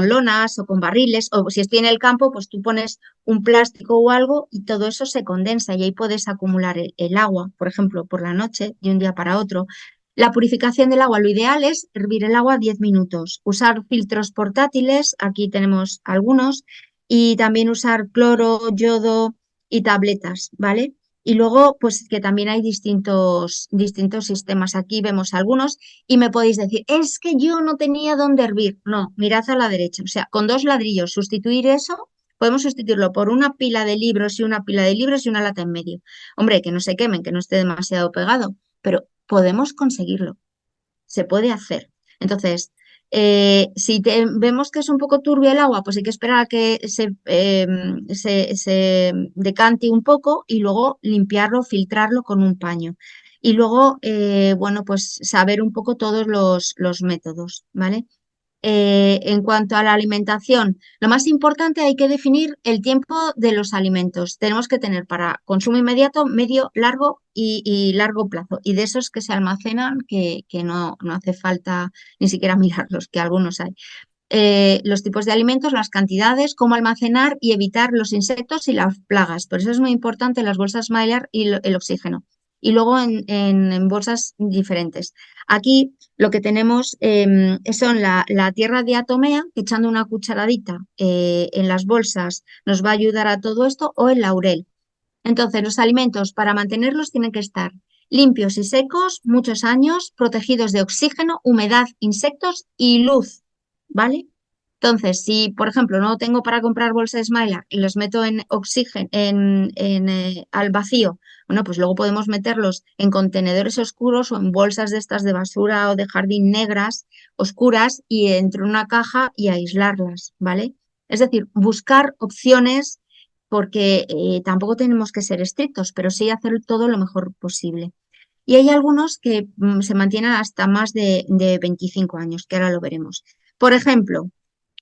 lonas o con barriles, o si estoy en el campo, pues tú pones un plástico o algo y todo eso se condensa y ahí puedes acumular el agua, por ejemplo, por la noche, de un día para otro. La purificación del agua, lo ideal es hervir el agua 10 minutos, usar filtros portátiles, aquí tenemos algunos, y también usar cloro, yodo y tabletas, ¿vale? Y luego, pues que también hay distintos sistemas. Aquí vemos algunos y me podéis decir, es que yo no tenía dónde hervir. No, mirad a la derecha. O sea, con 2 ladrillos, sustituir eso, podemos sustituirlo por una pila de libros y una pila de libros y una lata en medio. Hombre, que no se quemen, que no esté demasiado pegado, pero podemos conseguirlo, se puede hacer. Entonces, si vemos que es un poco turbio el agua, pues hay que esperar a que se decante un poco y luego limpiarlo, filtrarlo con un paño. Y luego, bueno, pues saber un poco todos los métodos, ¿vale? En cuanto a la alimentación, lo más importante hay que definir el tiempo de los alimentos. Tenemos que tener para consumo inmediato, medio, largo y largo plazo. Y de esos que se almacenan, que no hace falta ni siquiera mirarlos, que algunos hay. Los tipos de alimentos, las cantidades, cómo almacenar y evitar los insectos y las plagas. Por eso es muy importante las bolsas Mylar y el oxígeno. Y luego en bolsas diferentes. Aquí lo que tenemos son la tierra diatomea, que echando una cucharadita en las bolsas nos va a ayudar a todo esto, o el laurel. Entonces, los alimentos para mantenerlos tienen que estar limpios y secos, muchos años, protegidos de oxígeno, humedad, insectos y luz, ¿vale? Entonces, si por ejemplo no tengo para comprar bolsas Mylar y los meto en oxígeno, al vacío, bueno, pues luego podemos meterlos en contenedores oscuros o en bolsas de estas de basura o de jardín negras, oscuras, y entre una caja y aislarlas, ¿vale? Es decir, buscar opciones porque tampoco tenemos que ser estrictos, pero sí hacer todo lo mejor posible. Y hay algunos que se mantienen hasta más de 25 años, que ahora lo veremos. Por ejemplo,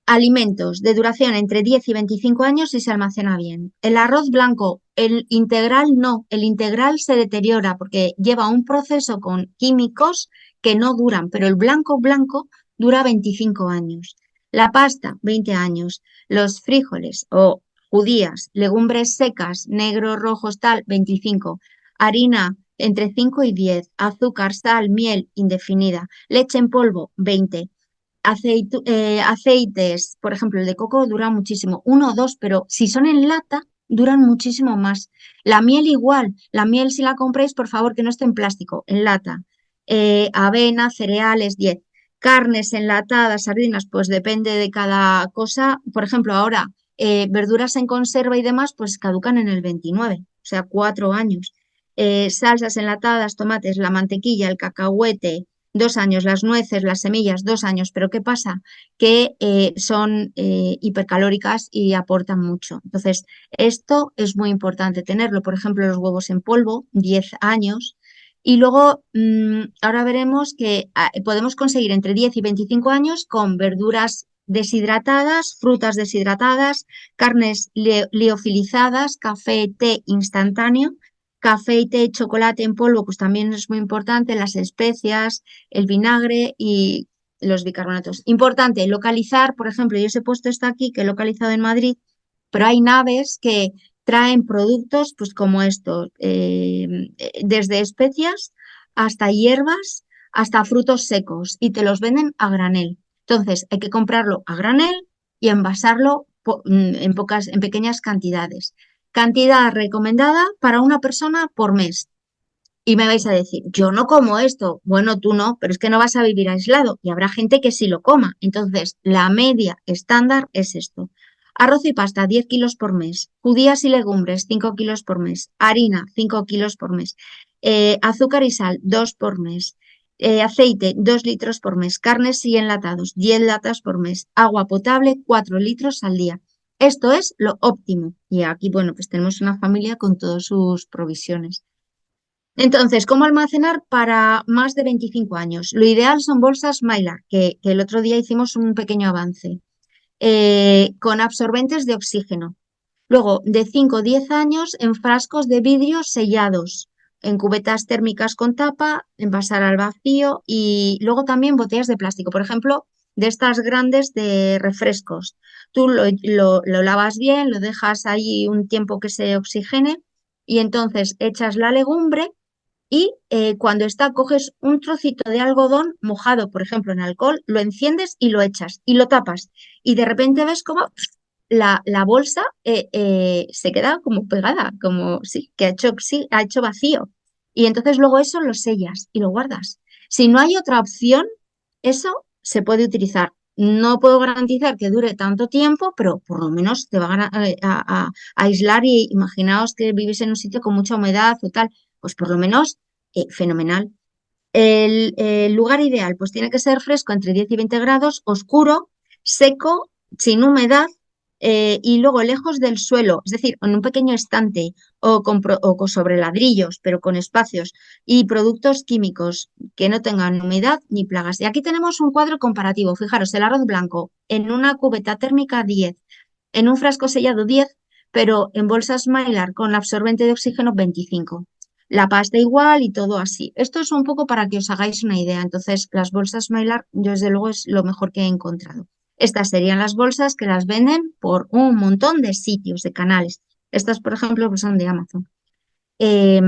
alimentos de duración entre 10 y 25 años si se almacena bien. El arroz blanco, el integral no, el integral se deteriora porque lleva un proceso con químicos que no duran, pero el blanco blanco dura 25 años. La pasta, 20 años. Los frijoles o judías, legumbres secas, negros, rojos, tal, 25. Harina, entre 5 y 10. Azúcar, sal, miel, indefinida. Leche en polvo, 20. Aceites, por ejemplo, el de coco dura muchísimo, 1 o 2, pero si son en lata, duran muchísimo más. La miel igual, la miel si la compráis, por favor, que no esté en plástico, en lata. Avena, cereales, 10. Carnes enlatadas, sardinas, pues depende de cada cosa. Por ejemplo, ahora, verduras en conserva y demás, pues caducan en el 29, o sea, 4 años. Salsas enlatadas, tomates, la mantequilla, el cacahuete, 2 años, las nueces, las semillas, 2 años, pero ¿qué pasa? Que son hipercalóricas y aportan mucho. Entonces, esto es muy importante tenerlo. Por ejemplo, los huevos en polvo, 10 años. Y luego, ahora veremos que podemos conseguir entre 10 y 25 años con verduras deshidratadas, frutas deshidratadas, carnes liofilizadas, café, té instantáneo. Café y té, chocolate en polvo, pues también es muy importante, las especias, el vinagre y los bicarbonatos. Importante, localizar, por ejemplo, yo os he puesto esto aquí, que he localizado en Madrid, pero hay naves que traen productos, pues como estos, desde especias hasta hierbas, hasta frutos secos, y te los venden a granel. Entonces, hay que comprarlo a granel y envasarlo en pequeñas cantidades. Cantidad recomendada para una persona por mes. Y me vais a decir, yo no como esto. Bueno, tú no, pero es que no vas a vivir aislado y habrá gente que sí lo coma. Entonces, la media estándar es esto. Arroz y pasta, 10 kilos por mes. Judías y legumbres, 5 kilos por mes. Harina, 5 kilos por mes. Azúcar y sal, 2 por mes. Aceite, 2 litros por mes. Carnes y enlatados, 10 latas por mes. Agua potable, 4 litros al día. Esto es lo óptimo. Y aquí, bueno, pues tenemos una familia con todas sus provisiones. Entonces, ¿cómo almacenar para más de 25 años? Lo ideal son bolsas Mylar, que el otro día hicimos un pequeño avance, con absorbentes de oxígeno. Luego, de 5 o 10 años en frascos de vidrio sellados, en cubetas térmicas con tapa, envasar al vacío y luego también botellas de plástico. Por ejemplo, de estas grandes de refrescos. Tú lo lavas bien, lo dejas ahí un tiempo que se oxigene y entonces echas la legumbre y cuando está, coges un trocito de algodón mojado, por ejemplo, en alcohol, lo enciendes y lo echas y lo tapas. Y de repente ves cómo la bolsa se queda como pegada, como sí, que sí, ha hecho vacío. Y entonces luego eso lo sellas y lo guardas. Si no hay otra opción, eso se puede utilizar. No puedo garantizar que dure tanto tiempo, pero por lo menos te va a aislar y imaginaos que vivís en un sitio con mucha humedad o tal, pues por lo menos fenomenal. El lugar ideal, pues tiene que ser fresco entre 10 y 20 grados, oscuro, seco, sin humedad y luego lejos del suelo, es decir, en un pequeño estante sobre ladrillos, pero con espacios y productos químicos que no tengan humedad ni plagas. Y aquí tenemos un cuadro comparativo. Fijaros, el arroz blanco en una cubeta térmica 10, en un frasco sellado 10, pero en bolsas Mylar con absorbente de oxígeno 25. La pasta igual y todo así. Esto es un poco para que os hagáis una idea. Entonces, las bolsas Mylar, yo desde luego es lo mejor que he encontrado. Estas serían las bolsas que las venden por un montón de sitios, de canales. Estas, por ejemplo, pues son de Amazon. Eh,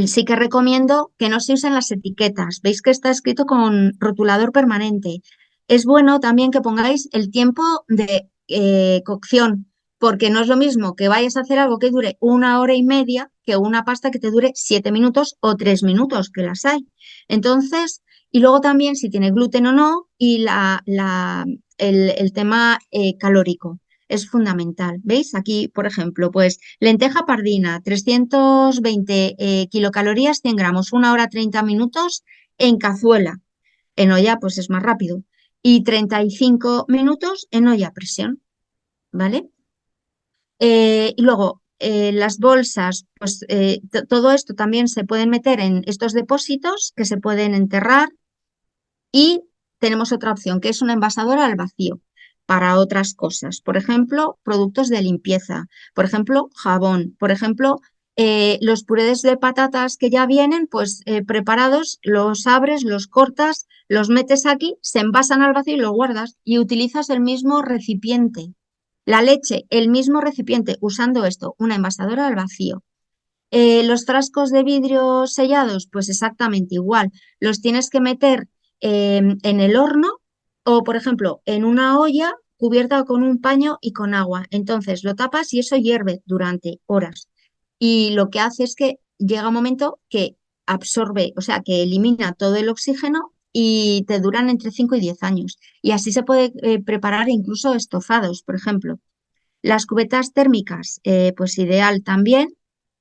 sí que recomiendo que no se usen las etiquetas. Veis que está escrito con rotulador permanente. Es bueno también que pongáis el tiempo de cocción, porque no es lo mismo que vayas a hacer algo que dure 1 hora y media que una pasta que te dure 7 minutos o 3 minutos, que las hay. Entonces, y luego también si tiene gluten o no y el tema calórico es fundamental. ¿Veis? Aquí, por ejemplo, pues lenteja pardina, 320 kilocalorías, 100 gramos, 1 hora 30 minutos en cazuela. En olla, pues es más rápido. Y 35 minutos en olla a presión, ¿vale? Y luego, las bolsas, pues todo esto también se pueden meter en estos depósitos que se pueden enterrar y tenemos otra opción, que es una envasadora al vacío para otras cosas. Por ejemplo, productos de limpieza, por ejemplo, jabón, por ejemplo, los purés de patatas que ya vienen, pues preparados, los abres, los cortas, los metes aquí, se envasan al vacío y los guardas y utilizas el mismo recipiente. La leche, el mismo recipiente, usando esto, una envasadora al vacío. Los frascos de vidrio sellados, pues exactamente igual. Los tienes que meter en el horno o, por ejemplo, en una olla cubierta con un paño y con agua. Entonces lo tapas y eso hierve durante horas. Y lo que hace es que llega un momento que absorbe, o sea, que elimina todo el oxígeno y te duran entre 5 y 10 años. Y así se puede preparar incluso estofados, por ejemplo. Las cubetas térmicas, pues ideal también,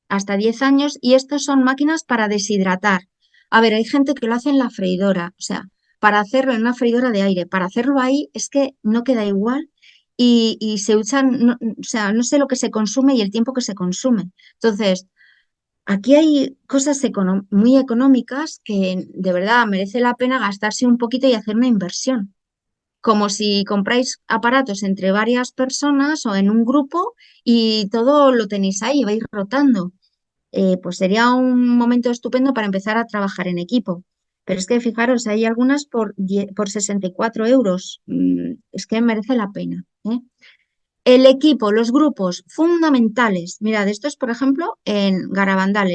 hasta 10 años, y estos son máquinas para deshidratar. A ver, hay gente que lo hace en la freidora, o sea, para hacerlo en una freidora de aire, para hacerlo ahí es que no queda igual y se usan, o sea, no sé lo que se consume y el tiempo que se consume. Entonces, aquí hay cosas muy económicas que de verdad merece la pena gastarse un poquito y hacer una inversión como si compráis aparatos entre varias personas o en un grupo y todo lo tenéis ahí, vais rotando. Pues sería un momento estupendo para empezar a trabajar en equipo. Pero es que fijaros, hay algunas por 64 euros. Es que merece la pena, ¿eh? El equipo, los grupos fundamentales. Mirad, esto es, por ejemplo, en Garabandal,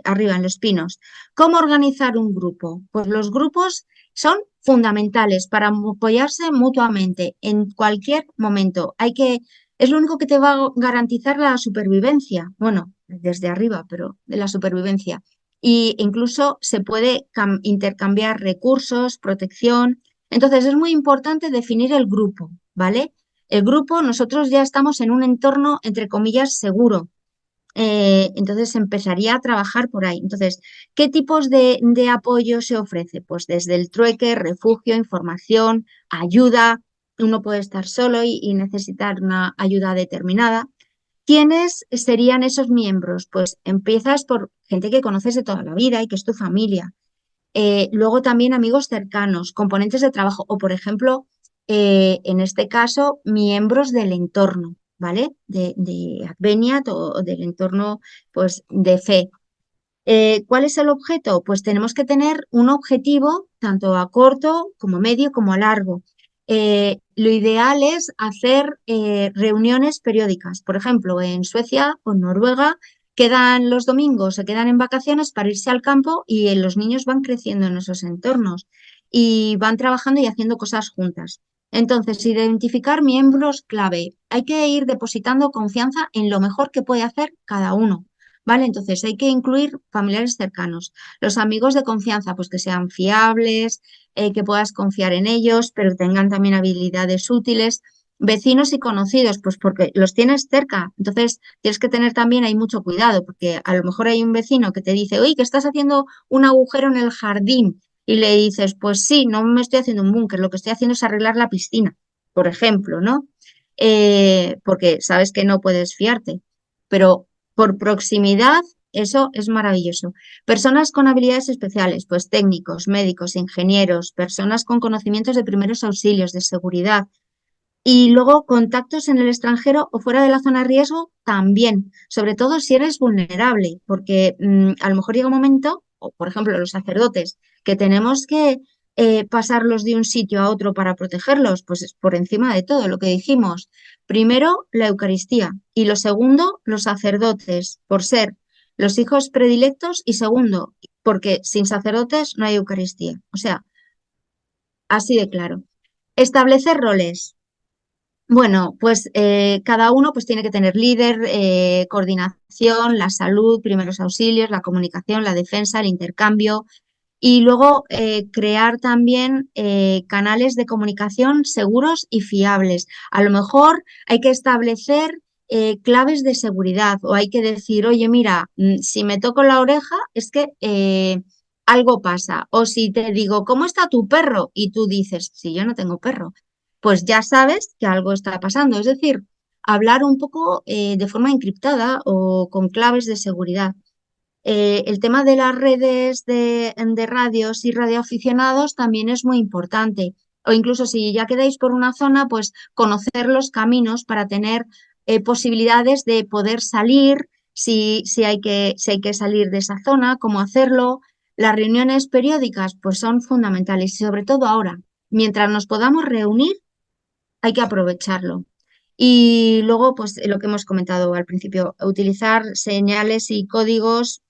arriba en Los Pinos. ¿Cómo organizar un grupo? Pues los grupos son fundamentales para apoyarse mutuamente en cualquier momento. Es lo único que te va a garantizar la supervivencia. Bueno, desde arriba, pero de la supervivencia. Y incluso se puede intercambiar recursos, protección. Entonces es muy importante definir el grupo, ¿vale? el grupo, nosotros ya estamos en un entorno, entre comillas, seguro. Entonces empezaría a trabajar por ahí. Entonces, ¿qué tipos de apoyo se ofrece? Pues desde el trueque, refugio, información, ayuda. Uno puede estar solo y necesitar una ayuda determinada. ¿Quiénes serían esos miembros? Pues empiezas por gente que conoces de toda la vida y que es tu familia. Luego también amigos cercanos, componentes de trabajo o, por ejemplo, en este caso, miembros del entorno, ¿vale? De Adveniat o del entorno, pues, de fe. ¿Cuál es el objeto? Pues tenemos que tener un objetivo tanto a corto como medio como a largo. Lo ideal es hacer reuniones periódicas. Por ejemplo, en Suecia o en Noruega quedan los domingos, se quedan en vacaciones para irse al campo y los niños van creciendo en esos entornos y van trabajando y haciendo cosas juntas. Entonces, identificar miembros clave. Hay que ir depositando confianza en lo mejor que puede hacer cada uno. ¿Vale? Entonces hay que incluir familiares cercanos, los amigos de confianza, pues que sean fiables, que puedas confiar en ellos, pero que tengan también habilidades útiles, vecinos y conocidos, pues porque los tienes cerca, entonces tienes que tener también ahí mucho cuidado, porque a lo mejor hay un vecino que te dice, oye, que estás haciendo un agujero en el jardín, y le dices, pues sí, no me estoy haciendo un búnker, lo que estoy haciendo es arreglar la piscina, por ejemplo, ¿no? Porque sabes que no puedes fiarte, pero por proximidad, eso es maravilloso. Personas con habilidades especiales, pues técnicos, médicos, ingenieros, personas con conocimientos de primeros auxilios, de seguridad. Y luego contactos en el extranjero o fuera de la zona de riesgo también, sobre todo si eres vulnerable, porque a lo mejor llega un momento, o por ejemplo los sacerdotes, que tenemos que pasarlos de un sitio a otro para protegerlos, pues es por encima de todo lo que dijimos. Primero, la Eucaristía y lo segundo, los sacerdotes, por ser los hijos predilectos y segundo, porque sin sacerdotes no hay Eucaristía. O sea, así de claro. Establecer roles. Bueno, pues cada uno pues tiene que tener líder, coordinación, la salud, primeros auxilios, la comunicación, la defensa, el intercambio y luego crear también canales de comunicación seguros y fiables. A lo mejor hay que establecer claves de seguridad o hay que decir, oye, mira, si me toco la oreja es que algo pasa. O si te digo, ¿cómo está tu perro? Y tú dices, si yo no tengo perro, pues ya sabes que algo está pasando. Es decir, hablar un poco de forma encriptada o con claves de seguridad. El tema de las redes de radios y radioaficionados también es muy importante. O incluso si ya quedáis por una zona, pues conocer los caminos para tener posibilidades de poder salir, si hay que salir de esa zona, cómo hacerlo. Las reuniones periódicas pues son fundamentales y sobre todo ahora, mientras nos podamos reunir, hay que aprovecharlo. Y luego, pues lo que hemos comentado al principio, utilizar señales y códigos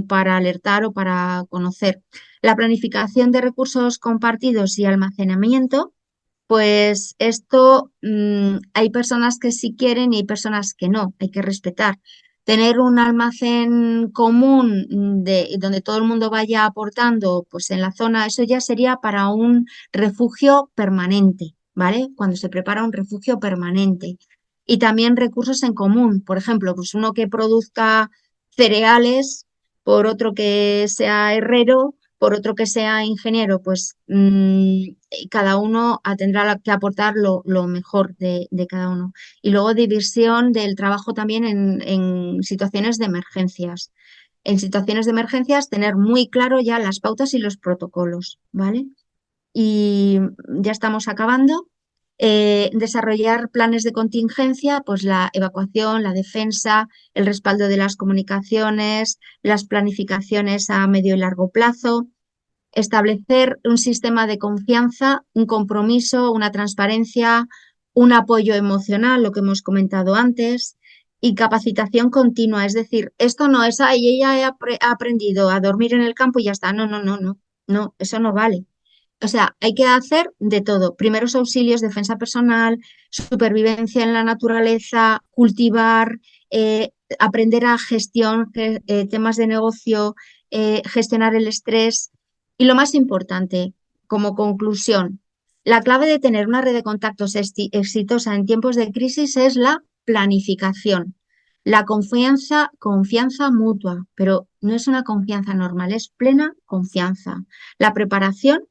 para alertar o para conocer. La planificación de recursos compartidos y almacenamiento, pues esto hay personas que sí quieren y hay personas que no, hay que respetar. Tener un almacén común donde todo el mundo vaya aportando, pues en la zona, eso ya sería para un refugio permanente, ¿vale? Cuando se prepara un refugio permanente. Y también recursos en común, por ejemplo, pues uno que produzca cereales, por otro que sea herrero, por otro que sea ingeniero, pues cada uno tendrá que aportar lo mejor de cada uno. Y luego división del trabajo también en situaciones de emergencias. En situaciones de emergencias, tener muy claro ya las pautas y los protocolos, ¿vale? Y ya estamos acabando. Desarrollar planes de contingencia, pues la evacuación, la defensa, el respaldo de las comunicaciones, las planificaciones a medio y largo plazo, establecer un sistema de confianza, un compromiso, una transparencia, un apoyo emocional, lo que hemos comentado antes, y capacitación continua. Es decir, esto no es, ay, ella ha aprendido a dormir en el campo y ya está. No, no, no, no, no, eso no vale. O sea, hay que hacer de todo. Primeros auxilios, defensa personal, supervivencia en la naturaleza, cultivar, aprender a gestión, temas de negocio, gestionar el estrés. Y lo más importante, como conclusión, La clave de tener una red de contactos exitosa en tiempos de crisis es la planificación, la confianza mutua, pero no es una confianza normal, es plena confianza. La preparación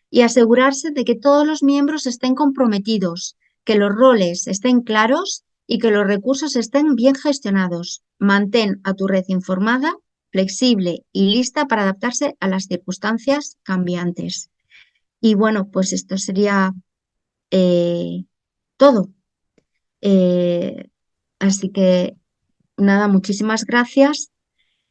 y asegurarse de que todos los miembros estén comprometidos, que los roles estén claros y que los recursos estén bien gestionados. Mantén a tu red informada, flexible y lista para adaptarse a las circunstancias cambiantes. Y bueno, pues esto sería eh, todo. Eh, Así que nada, muchísimas gracias